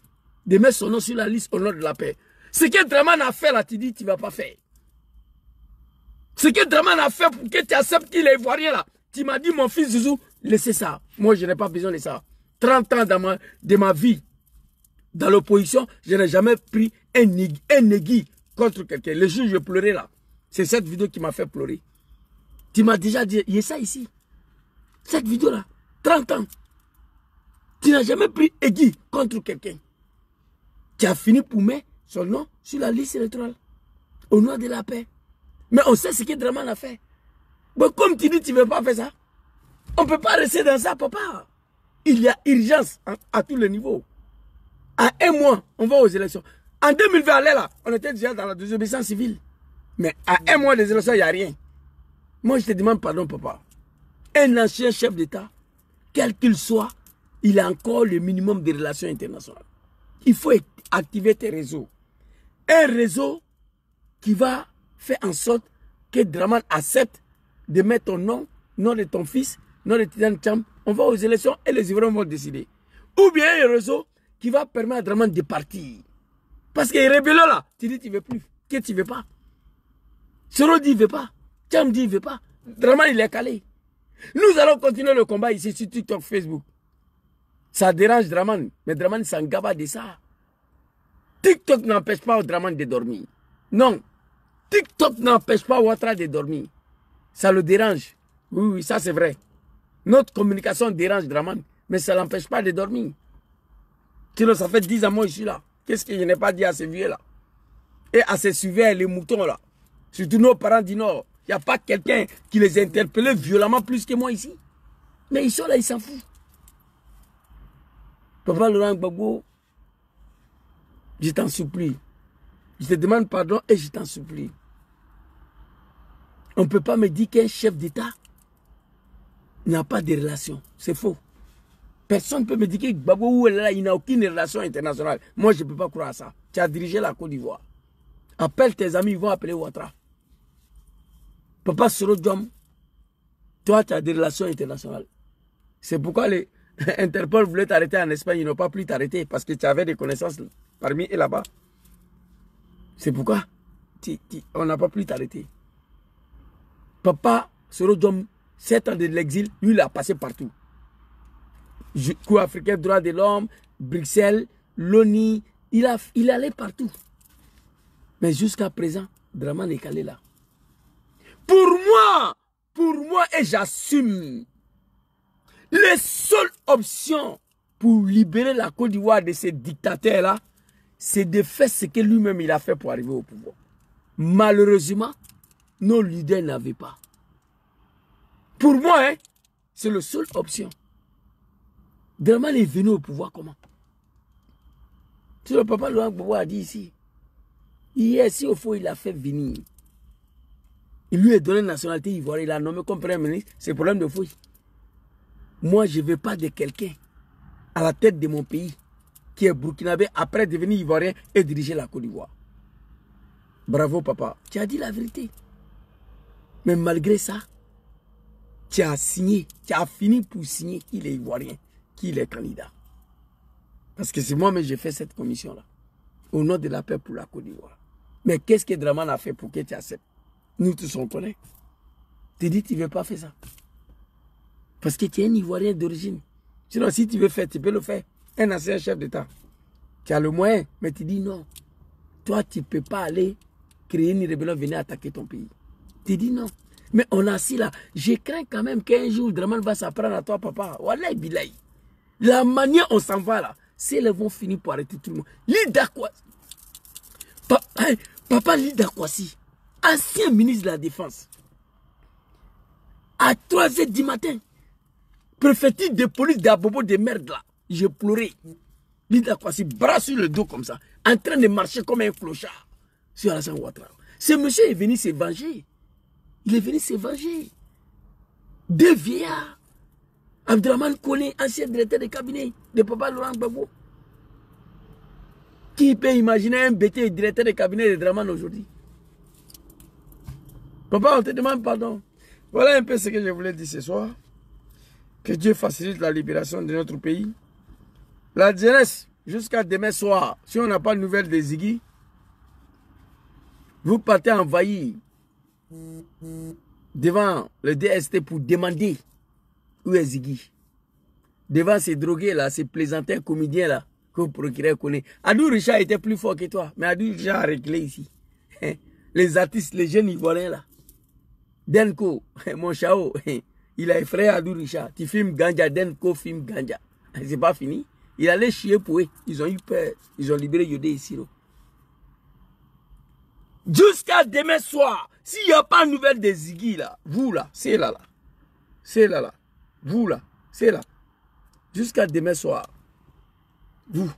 de mettre son nom sur la liste au nom de la paix. Ce que Dramane a fait là, tu dis, tu ne vas pas faire. Ce que Dramane a fait pour que tu acceptes qu'il est ivoirien là. Tu m'as dit, mon fils Zouzou, laissez ça. Moi, je n'ai pas besoin de ça. 30 ans de ma vie dans l'opposition, je n'ai jamais pris un négui contre quelqu'un. Le jour où je pleurais là, c'est cette vidéo qui m'a fait pleurer. Tu m'as déjà dit, il y a ça ici. Cette vidéo là, 30 ans. Tu n'as jamais pris aiguille contre quelqu'un. Tu as fini pour mettre son nom sur la liste électorale. Au nom de la paix. Mais on sait ce que Dramane a fait. Bon, comme tu dis, tu ne veux pas faire ça. On ne peut pas rester dans ça, papa. Il y a urgence à tous les niveaux. À un mois, on va aux élections. En 2020, là, on était déjà dans la désobéissance civile. Mais à un mois des élections, il n'y a rien. Moi, je te demande pardon, papa. Un ancien chef d'État, quel qu'il soit, il a encore le minimum de relations internationales. Il faut activer tes réseaux. Un réseau qui va faire en sorte que Dramane accepte de mettre ton nom de ton fils, nom de Tidiane Tcham. On va aux élections et les Ivoiriens vont décider. Ou bien un réseau qui va permettre à Dramane de partir. Parce que les rébellions là, tu dis tu ne veux plus. Que tu ne veux pas. Soro dit il ne veut pas. Tcham dit il ne veut pas. Dramane il est calé. Nous allons continuer le combat ici sur TikTok, Facebook. Ça dérange Dramane. Mais Dramane s'en gaba de ça. TikTok n'empêche pas Dramane de dormir. Non. TikTok n'empêche pas Ouattara de dormir. Ça le dérange. Oui, oui, ça c'est vrai. Notre communication dérange Dramane. Mais ça ne l'empêche pas de dormir. Sinon, ça fait 10 ans moi je suis là. Qu'est-ce que je n'ai pas dit à ces vieux là? Et à ces surveillants, les moutons là. Surtout nos parents du Nord. Il n'y a pas quelqu'un qui les interpellait violemment plus que moi ici. Mais ils sont là, ils s'en foutent. Papa Laurent Gbagbo, je t'en supplie. Je te demande pardon et je t'en supplie. On ne peut pas me dire qu'un chef d'État n'a pas de relation. C'est faux. Personne ne peut me dire que Gbagbo, il n'a aucune relation internationale. Moi, je ne peux pas croire à ça. Tu as dirigé la Côte d'Ivoire. Appelle tes amis, ils vont appeler Ouattara. Papa Soro Diom, toi, tu as des relations internationales. C'est pourquoi les Interpol voulaient t'arrêter en Espagne. Ils n'ont pas pu t'arrêter parce que tu avais des connaissances parmi et là-bas. C'est pourquoi on n'a pas pu t'arrêter. Papa Soro Diom, 7 ans de l'exil, lui, il a passé partout. Cour africain, droit de l'homme, Bruxelles, l'ONU, il allait partout. Mais jusqu'à présent, Dramane est calé là. Pour moi, et j'assume, les seules options pour libérer la Côte d'Ivoire de ces dictateurs-là, c'est de faire ce que lui-même il a fait pour arriver au pouvoir. Malheureusement, nos leaders n'avaient pas. Pour moi, hein, c'est la seule option. Dramane est venu au pouvoir comment? Si le papa Laurent Gbagbo a dit ici, hier, si au fond il a fait venir Il lui a donné la nationalité ivoirienne, il l'a nommé comme premier ministre, c'est problème de fouille. Moi, je ne veux pas de quelqu'un à la tête de mon pays qui est burkinabé après devenir ivoirien et diriger la Côte d'Ivoire. Bravo papa, tu as dit la vérité. Mais malgré ça, tu as signé, tu as fini pour signer qu'il est ivoirien, qu'il est candidat. Parce que c'est moi-même j'ai fait cette commission-là, au nom de la paix pour la Côte d'Ivoire. Mais qu'est-ce que Dramane a fait pour que tu acceptes? Nous tous on connaît. Tu dis tu ne veux pas faire ça. Parce que tu es un Ivoirien d'origine. Sinon, si tu veux faire, tu peux le faire. Un ancien chef d'État. Tu as le moyen, mais tu dis non. Toi, tu ne peux pas aller créer une rébellion, venir attaquer ton pays. Tu dis non. Mais on a assis là. Je crains quand même qu'un jour, Dramane va s'apprendre à toi, papa. Wallahi bilahi. La manière on s'en va là, c'est qu'ils vont finir par arrêter tout le monde. Lida Kwasi. Papa Lida Kwasi, ancien ministre de la Défense. À 3h du matin, préfecture de police d'Abobo de merde là. J'ai pleuré. Lida Kwasi, bras sur le dos comme ça, en train de marcher comme un clochard sur Alassane Ouattara. Ce monsieur est venu se venger. Il est venu se venger. Deux vieillards. Abdurrahman Kone, ancien directeur de cabinet de Papa Laurent Gbagbo. Qui peut imaginer un bêté directeur de cabinet de Dramane aujourd'hui? Papa, on te demande pardon. Voilà un peu ce que je voulais dire ce soir. Que Dieu facilite la libération de notre pays. La jeunesse, jusqu'à demain soir, si on n'a pas de nouvelles de Ziggy, vous partez envahir devant le DST pour demander où est Ziggy. Devant ces drogués là, ces plaisantins comédiens là, que le procureur connaît. Adou Richard était plus fort que toi, mais Adou Richard a réglé ici. Les artistes, les jeunes Ivoiriens là. Denko, mon chao, il a effrayé Adou Richard. Tu filmes Ganja, Denko filme Ganja. C'est pas fini. Il allait chier pour eux. Ils ont eu peur. Ils ont libéré Yodé ici. Jusqu'à demain soir, s'il n'y a pas de nouvelle de Ziggy là, vous là, c'est là là. C'est là là. Vous là, c'est là. Jusqu'à demain soir. Vous.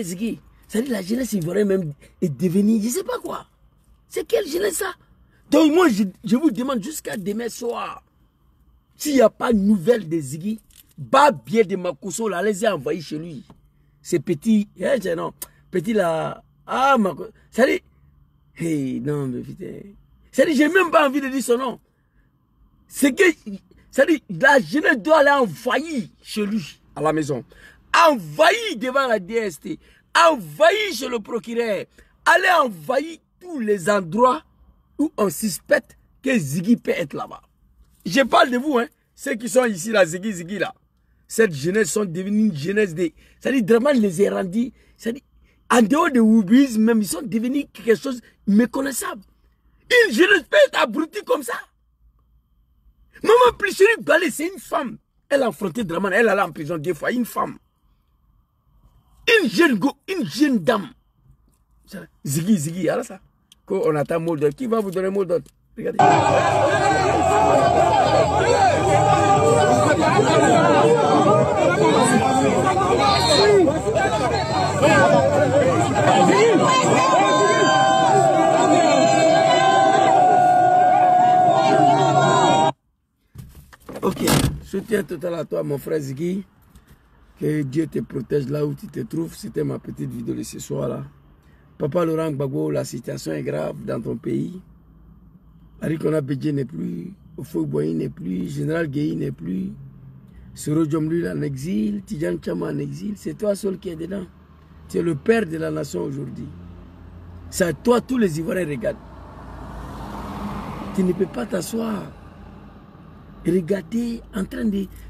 Ziggy, ça dit la jeunesse ivoirienne même est devenue, je ne sais pas quoi. C'est quelle jeunesse ça? Donc moi, je vous demande jusqu'à demain soir, s'il n'y a pas de nouvelles de Ziggy, bien de Makosso, là, allez-y envahir chez lui. C'est petit, non, petit là, Makosso, ça dit, non mais putain, ça dit, j'ai même pas envie de dire son nom. C'est que, ça dit, la jeunesse doit aller envahir chez lui, à la maison. Envahir devant la DST, envahir chez le procureur, aller envahir tous les endroits où on suspecte que Ziggy peut être là-bas. Je parle de vous, hein, ceux qui sont ici, là, Ziggy, là. Cette jeunesse sont devenus une jeunesse de... C'est-à-dire, Dramane les a rendus, c'est-à-dire, en dehors de Woubis, même, ils sont devenus quelque chose de méconnaissable. Une jeunesse peut être abrutie comme ça. Maman Plicheri Balé, c'est une femme. Elle a affronté Dramane, elle allait en prison 2 fois, une femme. Une jeune dame. Ziggy, alors ça. Quand on attend mot d'ordre, qui va vous donner mot d'ordre? Regardez. Ok, soutien total à toi mon frère Ziggy. Que Dieu te protège là où tu te trouves. C'était ma petite vidéo de ce soir-là. Papa Laurent Gbagbo, la situation est grave dans ton pays. Arikona Bédje n'est plus. Ofoe Boigny n'est plus. Général Guéhi n'est plus. Soro Djomlu en exil. Tidjane Tchama en exil. C'est toi seul qui es dedans. Tu es le père de la nation aujourd'hui. C'est à toi tous les Ivoiriens regardent. Tu ne peux pas t'asseoir. Regarder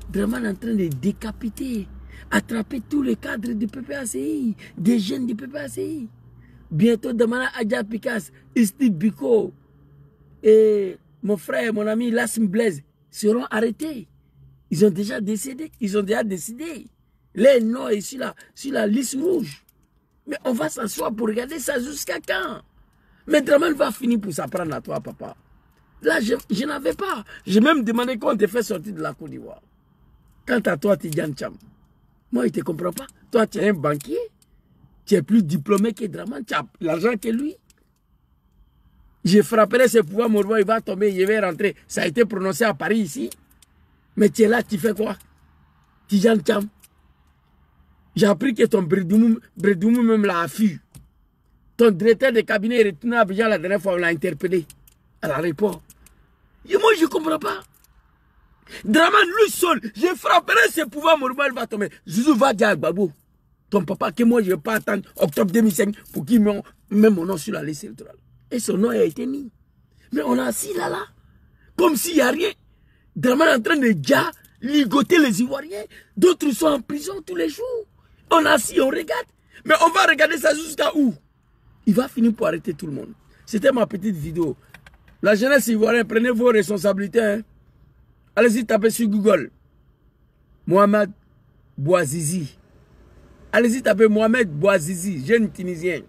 Dramane en train de décapiter. Attraper tous les cadres du PPACI, des jeunes du PPACI. Bientôt, Damana Adja Pikas, Steve Biko et mon frère, mon ami Lassim Blaise seront arrêtés. Ils ont déjà décidé. Les noms sont sur la liste rouge. Mais on va s'asseoir pour regarder ça jusqu'à quand? Mais Draman va finir pour s'apprendre à toi, papa. Là, je n'avais pas. J'ai même demandé qu'on te fait sortir de la Côte d'Ivoire. Quant à toi, Tidjane Cham, moi, il ne te comprend pas. Toi, tu es un banquier. Tu es plus diplômé que Draman. Tu as l'argent que lui. Je frapperai ses pouvoirs, mon roi, il va tomber, il va rentrer. Ça a été prononcé à Paris ici. Mais tu es là, tu fais quoi? Tidjane Cham. J'ai appris que ton Bredoumou même l'a affû. Ton directeur de cabinet est retourné à Abidjan la dernière fois, on l'a interpellé à l'aéroport. Et moi, je ne comprends pas. Draman, lui seul, je frapperai ses pouvoirs, mon roi, il va tomber. Zouzou va dire à Gbagbo, ton papa, que moi, je ne vais pas attendre octobre 2005 pour qu'il mette mon nom sur la liste électorale. Et son nom a été mis. Mais on a assis là, comme s'il n'y a rien. Draman est en train de déjà ligoter les Ivoiriens. D'autres sont en prison tous les jours. On a assis, on regarde. Mais on va regarder ça jusqu'à où? Il va finir pour arrêter tout le monde. C'était ma petite vidéo. La jeunesse ivoirienne, prenez vos responsabilités. Hein. Allez-y, tapez sur Google. Mohamed Bouazizi. Allez-y, tapez Mohamed Bouazizi, jeune Tunisien,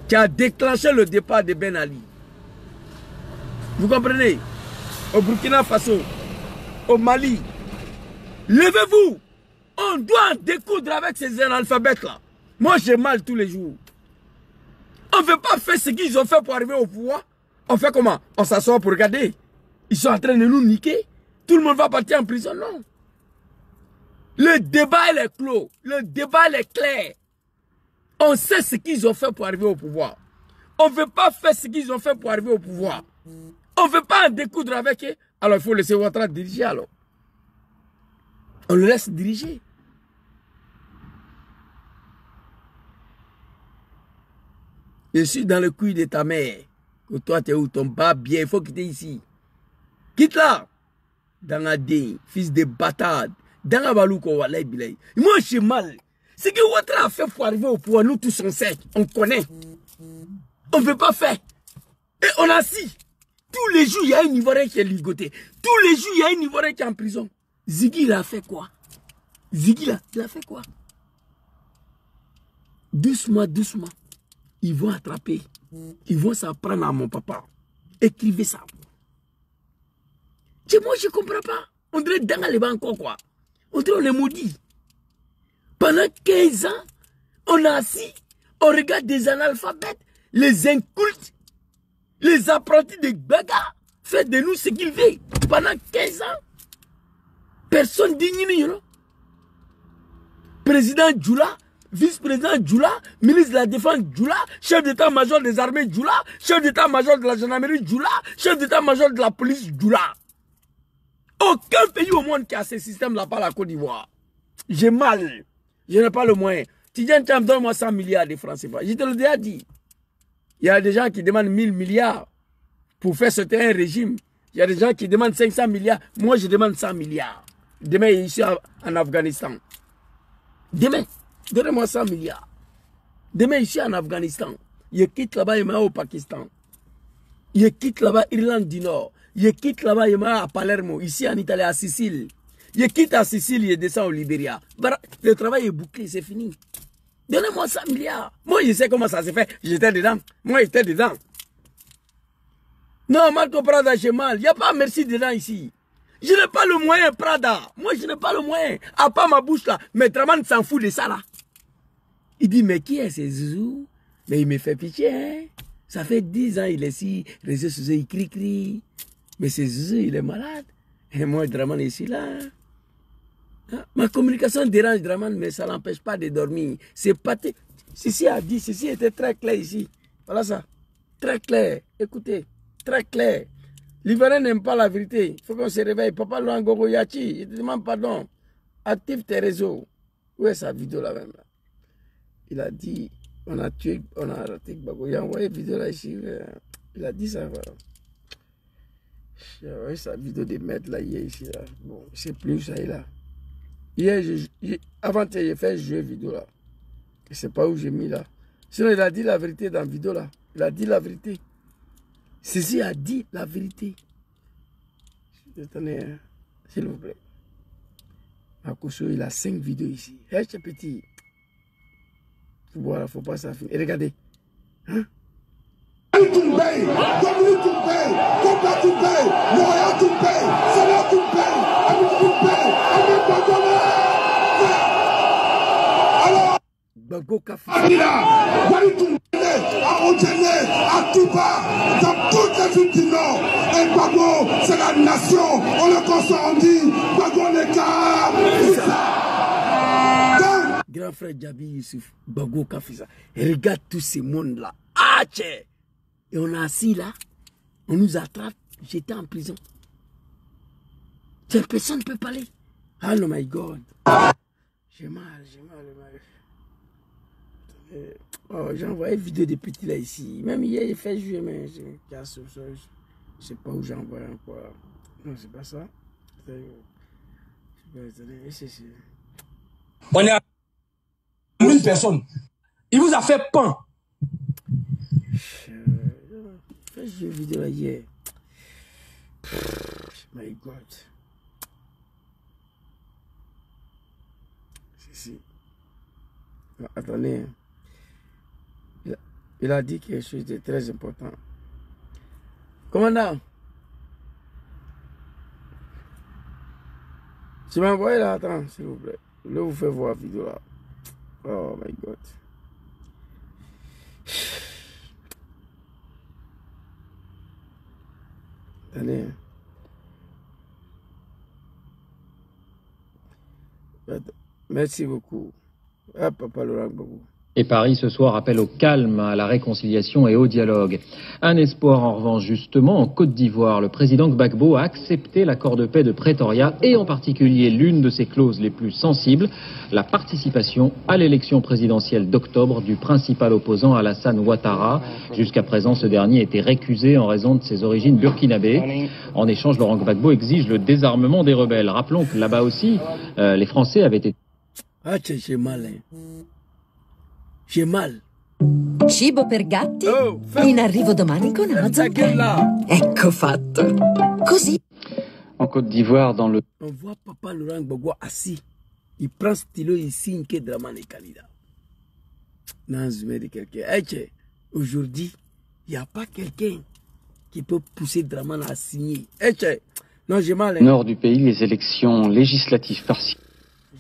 qui a déclenché le départ de Ben Ali. Vous comprenez? Au Burkina Faso, au Mali. Levez-vous. On doit en découdre avec ces analphabètes-là. Moi, j'ai mal tous les jours. On ne veut pas faire ce qu'ils ont fait pour arriver au pouvoir. On fait comment? On s'assoit pour regarder. Ils sont en train de nous niquer. Tout le monde va partir en prison. Non. Le débat, il est clos. Le débat, il est clair. On sait ce qu'ils ont fait pour arriver au pouvoir. On ne veut pas faire ce qu'ils ont fait pour arriver au pouvoir. On ne veut pas en découdre avec eux. Alors, il faut laisser Ouattara diriger alors. On le laisse diriger. Je suis dans le cul de ta mère. Que toi, tu es où? Ton bas bien, il faut quitter ici. Quitte là. Dans un dé, fils de bâtard. Dans un balou, walay bilay. Moi, j'ai mal. Ce que Ouattara a fait pour arriver au pouvoir, nous tous on sait. On connaît. On ne veut pas faire. Et on a assis. Tous les jours, il y a un Ivoirien qui est ligoté. Tous les jours, il y a un Ivoirien qui est en prison. Ziggy, il a fait quoi? Ziggy, il a fait quoi? Doucement, doucement. Ils vont attraper. Ils vont s'en prendre à mon papa. Écrivez ça. Moi, je ne comprends pas. On dirait dans les bancs encore quoi. On dirait on est maudit. Pendant 15 ans, on a assis, on regarde des analphabètes, les incultes, les apprentis de bagarre, fait de nous ce qu'ils veulent. Pendant 15 ans, personne digne, non? Président Djoula, vice-président Djoula, ministre de la Défense Djoula, chef d'état-major des armées Djoula, chef d'état-major de la gendarmerie Djoula, chef d'état-major de la police Djoula. Aucun pays au monde qui a ce système-là, pas la Côte d'Ivoire. J'ai mal. Je n'ai pas le moyen. Tidjane Cham, donne-moi 100 milliards de francs CFA. Je te l'ai déjà dit. Il y a des gens qui demandent 1000 milliards pour faire sauter un régime. Il y a des gens qui demandent 500 milliards. Moi, je demande 100 milliards. Demain, ici en Afghanistan. Demain, donnez-moi 100 milliards. Demain, ici en Afghanistan. Je quitte là-bas, il m'a au Pakistan. Je quitte là-bas, Irlande du Nord. Je quitte là-bas, il m'a à Palermo. Ici en Italie, à Sicile. Je quitte à Sicile, je descends au Libéria. Le travail est bouclé, c'est fini. Donnez-moi 100 milliards. Moi, je sais comment ça s'est fait. J'étais dedans. Moi, j'étais dedans. Non, Marco Prada, j'ai mal. Il n'y a pas merci dedans ici. Je n'ai pas le moyen, Prada. Moi, je n'ai pas le moyen. À part ma bouche là. Mais Draman s'en fout de ça là. Il dit, mais qui est ce Zouzou? Mais il me fait pitié, hein. Ça fait 10 ans, il est ici, réseau sous il crie. Mais ce Zouzou, il est malade. Et moi, Draman est ici là. Hein? Ma communication dérange Draman, mais ça ne l'empêche pas de dormir. C'est pas... Ceci a dit, ceci était très clair ici. Voilà ça. Très clair. Écoutez, très clair. L'Ivoirien n'aime pas la vérité. Il faut qu'on se réveille. Papa Luangogo Yachi, il te demande pardon. Active tes réseaux. Où est sa vidéo là même là? Il a dit, on a raté Gbagbo. Il a envoyé une vidéo là ici. Il a dit ça. Voilà. J'ai envoyé sa vidéo de maître là hier ici là. Bon, je sais plus où ça est là. Hier, avant-hier, j'ai fait un jeu vidéo là. Je ne sais pas où j'ai mis là. Sinon, il a dit la vérité dans la vidéo là. Il a dit la vérité. Ceci a dit la vérité. Attendez, hein, s'il vous plaît. Makoso, il a 5 vidéos ici. Hey, petit. Voilà, faut pas ça finir. Et regardez. Hein? Toumbé, Dominique Toumbé, Combat Toumbé, Montréal Toumbé, Sénat Toumbé, Amin Toumbé, Amin Bagona. Alors, Bago Kafi. Adila, Wali Toumbé, à Odjene, à Touba, dans toutes les villes du Nord. Et Bago, c'est la nation. On le consent, on dit, Bago n'est qu'à. Grand frère Djabi Youssouf, Bago Kafisa. Regarde tous ces mondes-là. Ah, tchè! Et on a assis là, on nous attrape, j'étais en prison. Personne ne peut parler. Oh my God. J'ai mal. Oh, j'ai envoyé une vidéo de petit là ici. Même hier, j'ai fait jouer, mais je casse ça. Je sais pas où j'ai envoyé encore. Non, c'est pas ça. On est à 1000 personnes. Il vous a fait pain. J'ai fait une vidéo là hier. My God. Si. Non, attendez. Il a dit quelque chose de très important. Commandant. Tu m'as envoyé là, attends, s'il vous plaît. Je vais vous faire voir la vidéo là. Oh my God. Allez. Merci beaucoup. Ah, Papa Laurent Gbagbo. Et Paris ce soir appelle au calme, à la réconciliation et au dialogue. Un espoir en revanche justement en Côte d'Ivoire. Le président Gbagbo a accepté l'accord de paix de Pretoria et en particulier l'une de ses clauses les plus sensibles, la participation à l'élection présidentielle d'octobre du principal opposant Alassane Ouattara. Jusqu'à présent, ce dernier était récusé en raison de ses origines burkinabées. En échange, Laurent Gbagbo exige le désarmement des rebelles. Rappelons que là-bas aussi, les Français avaient été... Ah, j'ai mal, hein. J'ai mal. Cibo per gatti? In arrivo domani con Amazon Prime. Ecco fatto. Così. En Côte d'Ivoire, dans le... On voit Papa Laurent Gbagbo assis. Il prend stylo, il signe que Dramane est candidat. Dans une de quelqu'un. Hey, aujourd'hui, il n'y a pas quelqu'un qui peut pousser Dramane à signer. Hey, non, j'ai mal. Hein. Nord du pays, les élections législatives partielles.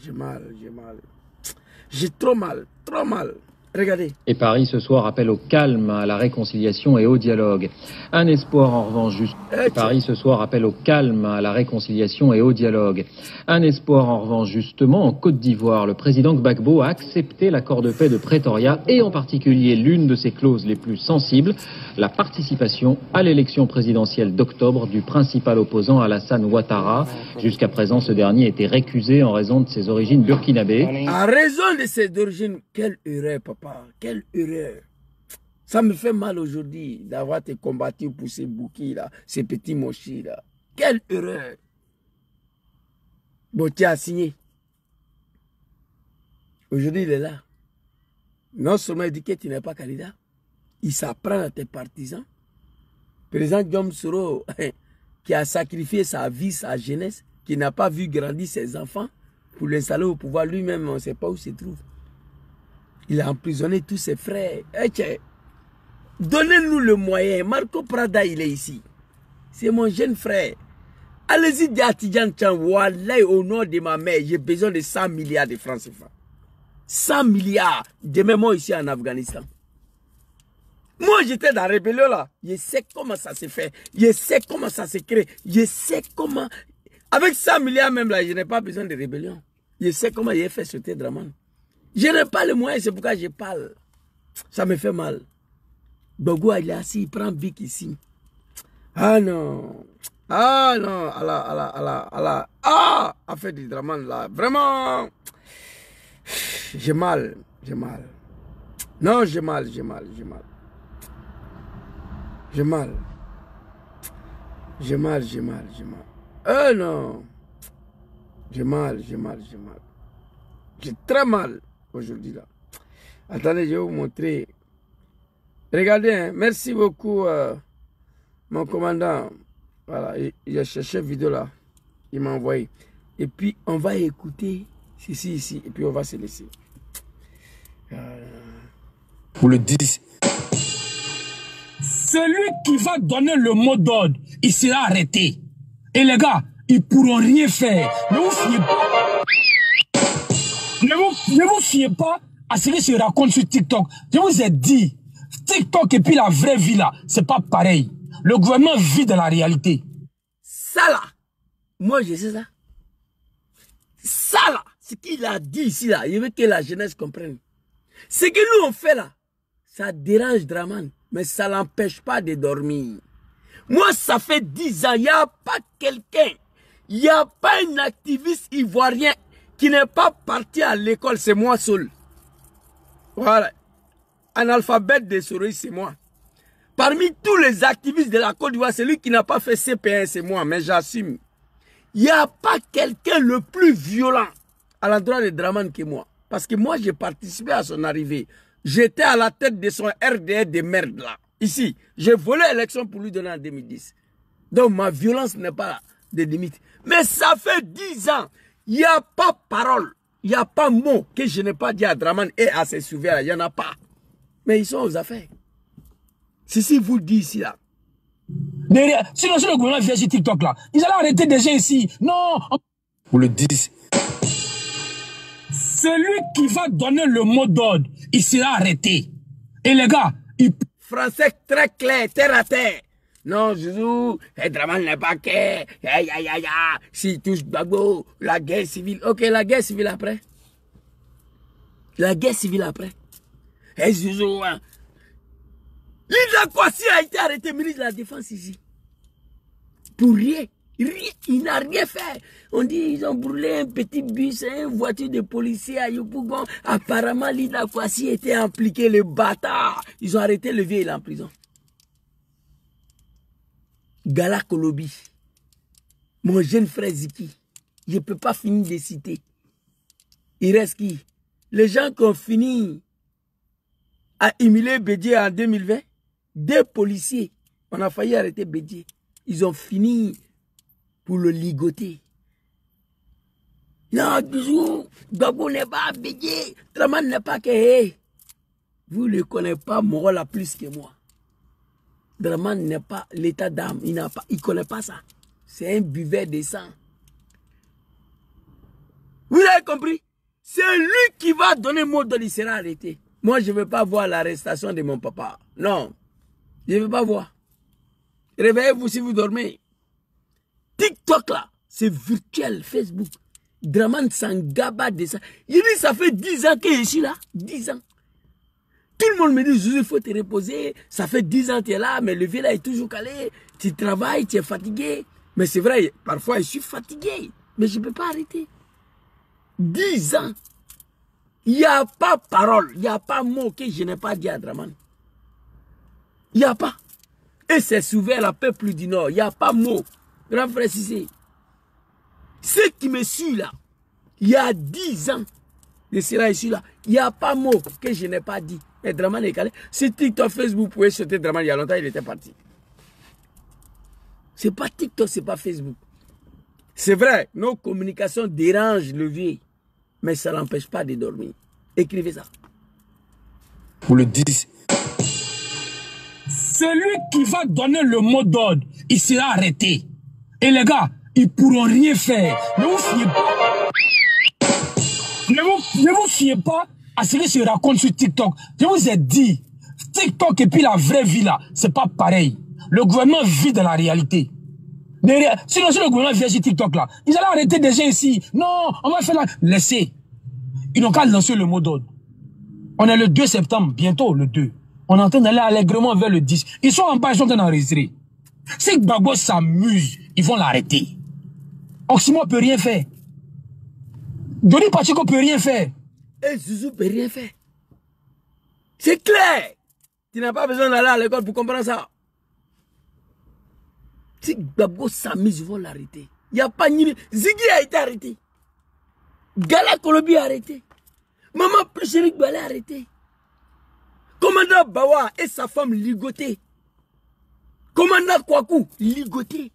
J'ai mal. J'ai trop mal. Regardez. Et Paris ce soir appelle au calme, à la réconciliation et au dialogue. Un espoir en revanche Paris ce soir appelle au calme, à la réconciliation et au dialogue. Un espoir en revanche justement en Côte d'Ivoire. Le président Gbagbo a accepté l'accord de paix de Pretoria et en particulier l'une de ses clauses les plus sensibles, la participation à l'élection présidentielle d'octobre du principal opposant Alassane Ouattara. Jusqu'à présent, ce dernier était récusé en raison de ses origines burkinabées. En raison de ses origines, quelle erreur, papa. Quelle erreur. Ça me fait mal aujourd'hui d'avoir été combattu pour ces bouquets là, ces petits mochis là. Quelle erreur. Bon, tu as signé. Aujourd'hui, il est là. Non seulement il dit que tu n'es pas candidat, il s'apprend à tes partisans. Président Guillaume Soro, qui a sacrifié sa vie, sa jeunesse, qui n'a pas vu grandir ses enfants pour l'installer au pouvoir lui-même, on ne sait pas où il se trouve. Il a emprisonné tous ses frères. Hey, donnez-nous le moyen. Marco Prada, il est ici. C'est mon jeune frère. Allez-y, Diatijan Chan, Wallahi, au nom de ma mère, j'ai besoin de 100 milliards de francs CFA. 100 milliards. Demain, ici en Afghanistan. Moi, j'étais dans la rébellion là. Je sais comment ça se fait. Je sais comment ça se crée. Je sais comment. Avec 100 milliards même là, je n'ai pas besoin de rébellion. Je sais comment j'ai fait sauter Dramane. Je n'ai pas les moyens, c'est pourquoi je parle. Ça me fait mal. Gbagbo, il est assis, il prend bic ici. Ah non. Ah, affaire du Dramane là. Vraiment. J'ai mal. Non, j'ai mal. Non. J'ai mal. J'ai très mal aujourd'hui là. Attendez, je vais vous montrer. Regardez, hein. Merci beaucoup, mon commandant. Voilà, il a cherché une vidéo là. Il m'a envoyé. Et puis, on va écouter ceci ici. Et puis, on va se laisser. Pour le 10. Celui qui va donner le mot d'ordre, il sera arrêté. Et les gars, ils pourront rien faire. Ne vous fiez pas. Ne vous fiez pas à ce qui se raconte sur TikTok. Je vous ai dit, TikTok et puis la vraie vie là, c'est pas pareil. Le gouvernement vit de la réalité. Ça là, moi je sais ça. Ça là, ce qu'il a dit ici là, il veut que la jeunesse comprenne. Ce que nous on fait là, ça dérange Draman, mais ça l'empêche pas de dormir. Moi ça fait 10 ans, il n'y a pas quelqu'un, il n'y a pas un activiste ivoirien qui n'est pas parti à l'école, c'est moi seul. Voilà. Analphabète des souris, c'est moi. Parmi tous les activistes de la Côte d'Ivoire, celui qui n'a pas fait CP1, c'est moi, mais j'assume. Il n'y a pas quelqu'un le plus violent à l'endroit de Draman que moi. Parce que moi, j'ai participé à son arrivée. J'étais à la tête de son RDR de merde là. Ici, j'ai volé l'élection pour lui donner en 2010. Donc ma violence n'est pas de limite. Mais ça fait 10 ans. Il n'y a pas parole. Il n'y a pas mot que je n'ai pas dit à Draman et à ses souverains. Il n'y en a pas. Mais ils sont aux affaires. Si vous le dites ici là. Derrière, sinon le gouvernement vient sur TikTok là. Ils allaient arrêter des gens ici. Non. Vous le dites. Celui qui va donner le mot d'ordre, il sera arrêté. Et les gars, français très clair, terre à terre. Non, Zouzou, Draman n'est pas que. Si touche Gbagbo, la guerre civile. Ok, la guerre civile après. La guerre civile après. Zouzou, hein. Lida Kwasi a été arrêté, ministre de la Défense ici. Pour rien. Il n'a rien fait. On dit ils ont brûlé un petit bus, une voiture de policiers à Yopougon. Apparemment, Lida Kwasi était impliqué, les bâtards. Ils ont arrêté le vieux, il est en prison. Gala Kolobi, mon jeune frère Ziki, je ne peux pas finir de citer. Il reste qui? Les gens qui ont fini à humilier Bédié en 2020, des policiers, on a failli arrêter Bédié. Ils ont fini pour le ligoter. Non, toujours, Gbagbo n'est pas Bédié, Draman n'est pas que. Hey, vous ne connaissez pas Morola plus que moi. Draman n'est pas l'état d'âme, il ne connaît pas ça. C'est un buveur de sang. Vous avez compris? C'est lui qui va donner mot d'ordre, il sera arrêté. Moi, je ne veux pas voir l'arrestation de mon papa. Non, je ne veux pas voir. Réveillez-vous si vous dormez. TikTok là, c'est virtuel, Facebook. Draman s'engaba de ça. Il dit ça fait 10 ans qu'il est ici là. 10 ans. Tout le monde me dit, il faut te reposer. Ça fait 10 ans que tu es là, mais le vieux là est toujours calé. Tu travailles, tu es fatigué. Mais c'est vrai, parfois je suis fatigué. Mais je ne peux pas arrêter. 10 ans. Il n'y a pas parole, il n'y a pas mot que je n'ai pas dit à Draman. Il n'y a pas. Et c'est souvent la peuple du Nord. Il n'y a pas mot. Grand frère Cissé. Ceux qui me suivent là, il y a 10 ans de cela ici là, il n'y a pas mot que je n'ai pas dit. Et Draman est calé. Si TikTok, Facebook pouvait sauter Draman il y a longtemps, il était parti. C'est pas TikTok, c'est pas Facebook. C'est vrai, nos communications dérangent le vieux, mais ça n'empêche pas de dormir. Écrivez ça. Vous le dites. Celui qui va donner le mot d'ordre, il sera arrêté. Et les gars, ils pourront rien faire. Ne vous fiez pas. Ne vous fiez pas à ce qui se raconte sur TikTok. Je vous ai dit, TikTok et puis la vraie vie là, c'est pas pareil. Le gouvernement vit de la réalité. Derrière, sinon si le gouvernement vient sur TikTok là, ils allaient arrêter des gens ici. Non, on va faire là. Laissez. Ils n'ont qu'à lancer le mot d'ordre. On est le 2 septembre, bientôt le 2. On est en train d'aller allègrement vers le 10. Ils sont en bas, ils sont en train d'enregistrer. Si Gbagbo s'amuse, ils vont l'arrêter. Oximo ne peut rien faire. Johnny Pacheco ne peut rien faire. Et Zouzou ne peut rien faire. C'est clair. Tu n'as pas besoin d'aller à l'école pour comprendre ça. Si Gbagbo s'amuse, ils vont l'arrêter. Il n'y a pas ni... Ziggy a été arrêté. Gala Kolobi a arrêté. Maman Chérik Balé a arrêté. Commandant Bawa et sa femme ligoté. Commandant Kwaku ligoté.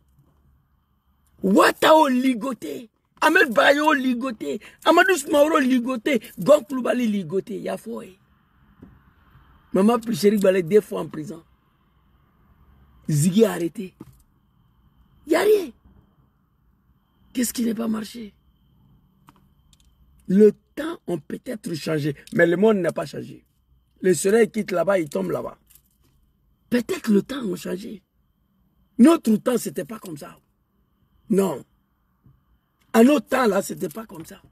Watao ligoté. Ahmed Bayo ligoté. Amadou Smauro ligoté. Gonkloubali ligoté. Yafoé. Maman Chérik Balé 2 fois en prison. Ziggy a arrêté. Il n'y a rien. Qu'est-ce qui n'est pas marché? Le temps a peut-être changé, mais le monde n'a pas changé. Le soleil quitte là-bas, il tombe là-bas. Peut-être le temps a changé. Notre temps, ce n'était pas comme ça. Non. À notre temps, là, ce n'était pas comme ça.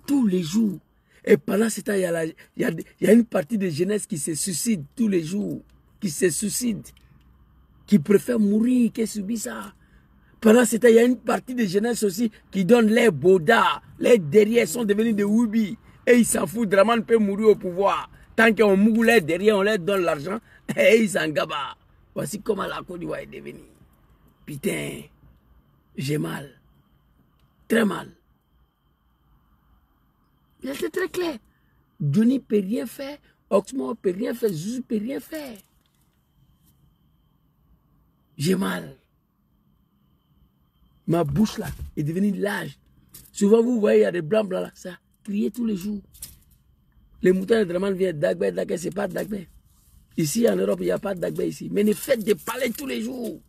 Tous les jours. Et pendant ce temps, il y a une partie de jeunesse qui se suicide tous les jours. Qui se suicide. Qui préfère mourir que subir ça. Pendant ce temps, il y a une partie de jeunesse aussi qui donne les bodas. Les derrière sont devenus des woubi. Et ils s'en foutent. Draman peut mourir au pouvoir. Tant qu'on moule les derrière, on leur donne l'argent. Et ils s'en gabent. Voici comment la Côte d'Ivoire est devenue. Putain, j'ai mal. Très mal. C'est très clair. Johnny ne peut rien faire. Oxmo ne peut rien faire. Zouzou ne peut rien faire. J'ai mal. Ma bouche là est devenue large. Souvent vous voyez, il y a des blancs là. Ça crie tous les jours. Les moutons de Draman viennent d'Agbé. D'Agbé, c'est pas d'Agbé. Ici en Europe, il n'y a pas d'Agbé ici. Mais ne faites des palais tous les jours.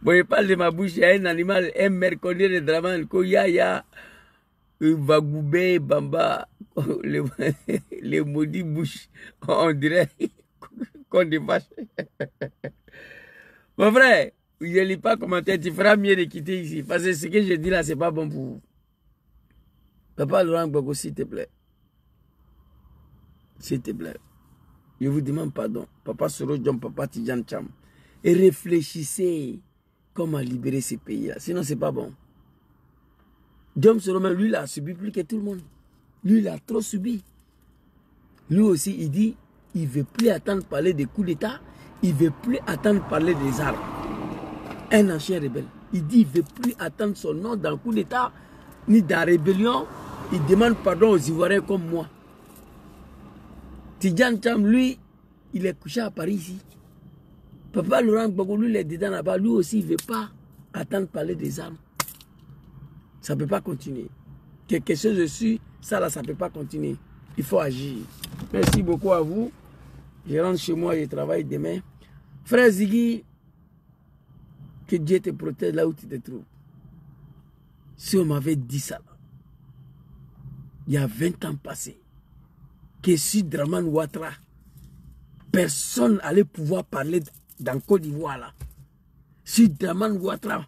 Bon, je parle de ma bouche, il y a un animal, un mercredi de Draman, Koyaya, Vagoubé, Bamba, les maudits bouches, on dirait qu'on des vaches. Mon frère, je ne lis pas commentaire, tu feras mieux de quitter ici, parce que ce que je dis là, ce n'est pas bon pour vous. Papa Laurent Gbagbo, s'il te plaît. S'il te plaît. Je vous demande pardon. Papa Soro John, Papa Tidjan Cham. Et réfléchissez comment libérer ces pays-là. Sinon, ce n'est pas bon. John Soro, lui, il a subi plus que tout le monde. Lui, il a trop subi. Lui aussi, il dit, il ne veut plus attendre parler des coups d'État. Il ne veut plus attendre parler des armes. Un ancien rebelle. Il dit, il ne veut plus attendre son nom dans le coup d'État, ni dans la rébellion. Il demande pardon aux Ivoiriens comme moi. Tidjan Cham, lui, il est couché à Paris ici. Papa Laurent Gbagbo, lui, il est dedans là-bas. Lui aussi, il ne veut pas attendre parler des armes. Ça ne peut pas continuer. Quelque chose dessus, ça là, ça ne peut pas continuer. Il faut agir. Merci beaucoup à vous. Je rentre chez moi, je travaille demain. Frère Ziggy, que Dieu te protège là où tu te trouves. Si on m'avait dit ça, là, il y a 20 ans passés, que si Draman Ouattara, personne allait pouvoir parler dans Côte d'Ivoire là. Si Draman Ouattara,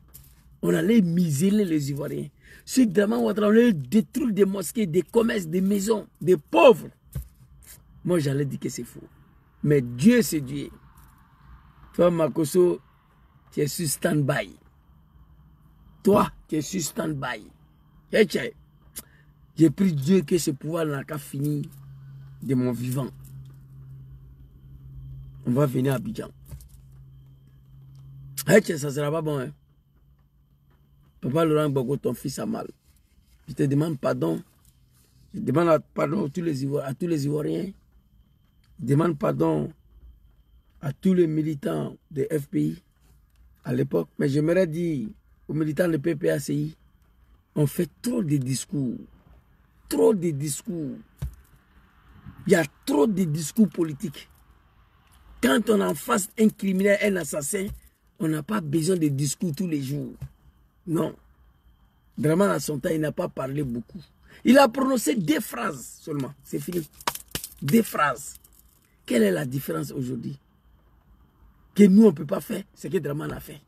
on allait museler les Ivoiriens. Si Draman Ouattara, on allait détruire des mosquées, des commerces, des maisons, des pauvres. Moi, j'allais dire que c'est faux. Mais Dieu, c'est Dieu. Toi, Makosso, tu es sur stand-by. Toi, tu es sur stand-by. J'ai pris Dieu que ce pouvoir n'a qu'à finir de mon vivant. On va venir à Abidjan. Ça ne sera pas bon. Hein? Papa Laurent Gbagbo, ton fils a mal. Je te demande pardon. Je demande pardon à tous les Ivoiriens. Je demande pardon à tous les militants de FPI à l'époque. Mais j'aimerais dire aux militants de PPACI, on fait trop de discours. Trop de discours. Il y a trop de discours politiques. Quand on en face un criminel, un assassin, on n'a pas besoin de discours tous les jours. Non. Draman à son temps, il n'a pas parlé beaucoup. Il a prononcé 2 phrases seulement. C'est fini. 2 phrases. Quelle est la différence aujourd'hui? Que nous, on ne peut pas faire ce que Draman a fait.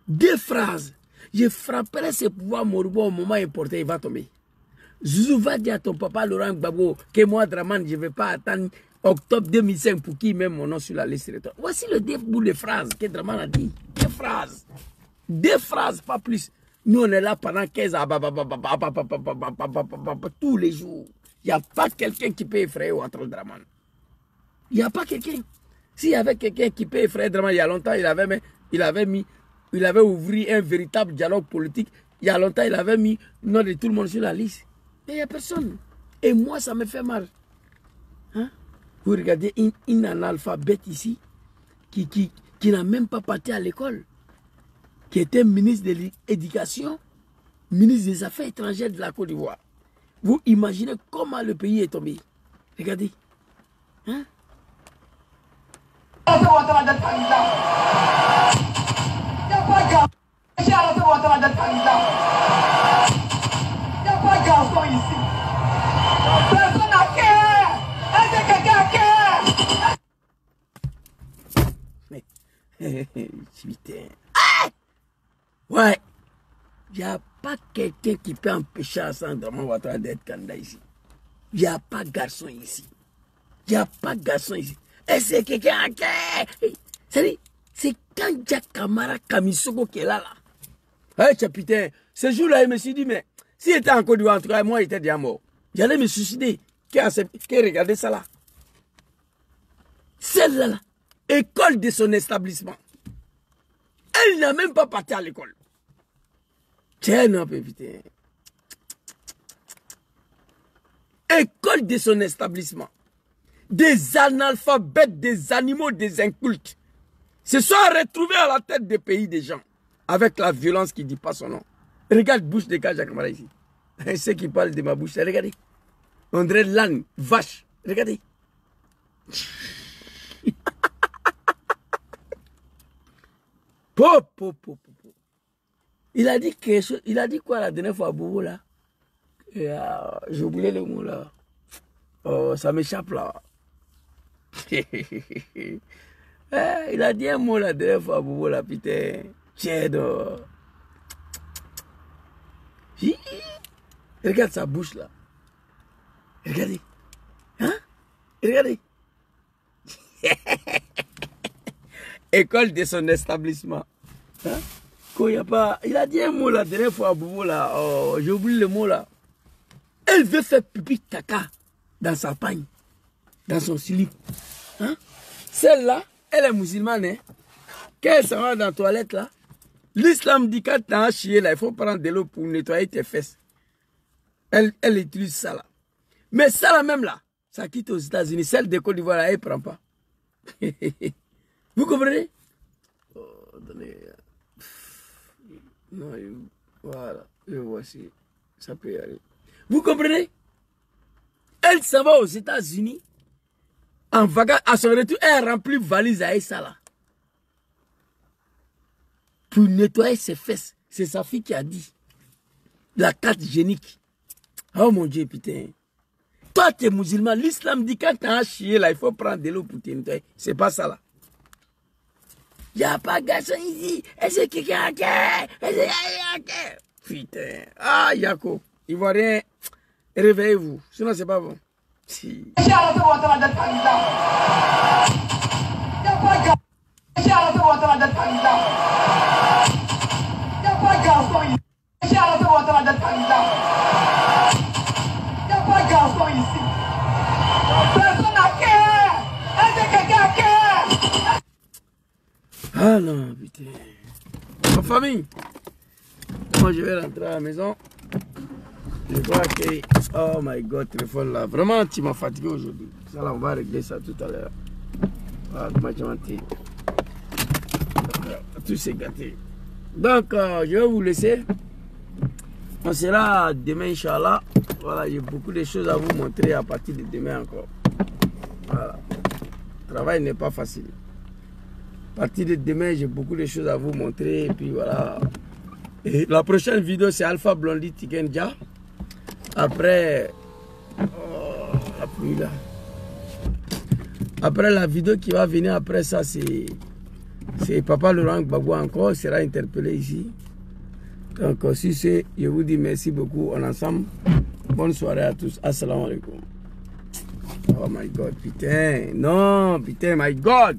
2 phrases. Je frapperai ce pouvoir moribond au moment important, il va tomber. Zouzou va dire à ton papa Laurent Gbagbo que moi, Draman, je ne vais pas attendre octobre 2005 pour qu'il mette mon nom sur la liste électorale. Voici le début de phrases que Draman a dit. 2 phrases. 2 phrases, pas plus. Nous, on est là pendant 15 ans, tous les jours. Il n'y a pas quelqu'un qui peut effrayer Ouattara Draman. Il n'y a pas quelqu'un. S'il y avait quelqu'un qui peut effrayer Draman, il y a longtemps, il avait ouvert un véritable dialogue politique. Il y a longtemps, il avait mis le nom de tout le monde sur la liste. Mais il n'y a personne. Et moi, ça me fait mal. Hein? Vous regardez une analphabète ici qui n'a même pas parti à l'école, qui était ministre de l'Éducation, ministre des Affaires étrangères de la Côte d'Ivoire. Vous imaginez comment le pays est tombé. Regardez. Hein? Putain. Ouais. Il n'y a pas quelqu'un qui peut empêcher Hassan Dramane Ouattara d'être candidat ici. Il n'y a pas garçon ici. Il n'y a pas garçon ici. Et c'est quelqu'un qui... C'est Kandja Kamara Kamisoko qui est là. Hey, putain, ce jour-là, il me suis dit, mais s'il était en Côte d'Ivoire, en tout cas, moi, il était déjà mort. J'allais me suicider. Qui a regardé ça là? Celle-là, là, école de son établissement. Elle n'a même pas parti à l'école. Tiens, non, putain. École de son établissement. Des analphabètes, des animaux, des incultes se sont retrouvés à la tête des pays des gens avec la violence qui ne dit pas son nom. Regarde bouche de Kandja Kamara ici. Ceux qui parlent de ma bouche, regardez. On dirait l'âne, vache. Regardez. Il a dit quelque chose. Il a dit quoi la dernière fois à Bobo là? J'ai oublié le mot là. Oh, ça m'échappe là. Il a dit un mot la dernière fois à Bobo là, putain. Tiens donc. Regarde sa bouche là. Regardez. Hein? Regardez. École de son établissement. Hein? Il a dit un mot la dernière fois à Bobo là. Oh, j'ai oublié le mot là. Elle veut faire pipi caca dans sa pagne, dans son slip. Hein? Celle-là, elle est musulmane. Hein? Quand elle s'en va dans la toilette là, l'islam dit quand tu as chié là, il faut prendre de l'eau pour nettoyer tes fesses. Elle utilise ça là. Mais ça là même là, ça quitte aux États-Unis. Celle de Côte d'Ivoire là, elle ne prend pas. Vous comprenez? Oh, attendez. Non, voilà, le voici. Ça peut y aller. Vous comprenez? Elle s'en va aux États-Unis. En vacances, à son retour, elle remplit valise à ça là. Pour nettoyer ses fesses. C'est sa fille qui a dit. La carte hygiénique. Oh mon Dieu, putain. Toi, tu es musulman. L'islam dit quand tu as chié là, il faut prendre de l'eau pour te nettoyer. C'est pas ça là. Il n'y a pas de garçon ici. Et c'est quelqu'un qui est. Putain. Ah, Yako. Ivoirien, réveillez-vous. Sinon, c'est pas bon. Si. Ah non, putain. Ma famille, moi je vais rentrer à la maison. Je crois que... Oh my God, téléphone là. Vraiment, tu m'as fatigué aujourd'hui. Ça là, on va régler ça tout à l'heure. Ah, comment tu m'as dit? Tout s'est gâté. Donc, je vais vous laisser. On sera demain, Inch'Allah. Voilà, j'ai beaucoup de choses à vous montrer à partir de demain encore. Voilà. Le travail n'est pas facile. À partir de demain, j'ai beaucoup de choses à vous montrer. Et puis voilà. Et la prochaine vidéo, c'est Alpha Blondy Tikenja. Après, oh, la pluie là. Après la vidéo qui va venir après ça, c'est Papa Laurent Gbagbo encore sera interpellé ici. Donc si c'est, je vous dis merci beaucoup en ensemble. Bonne soirée à tous. Assalamu alaikum. Oh my God, putain. Non, putain, my God.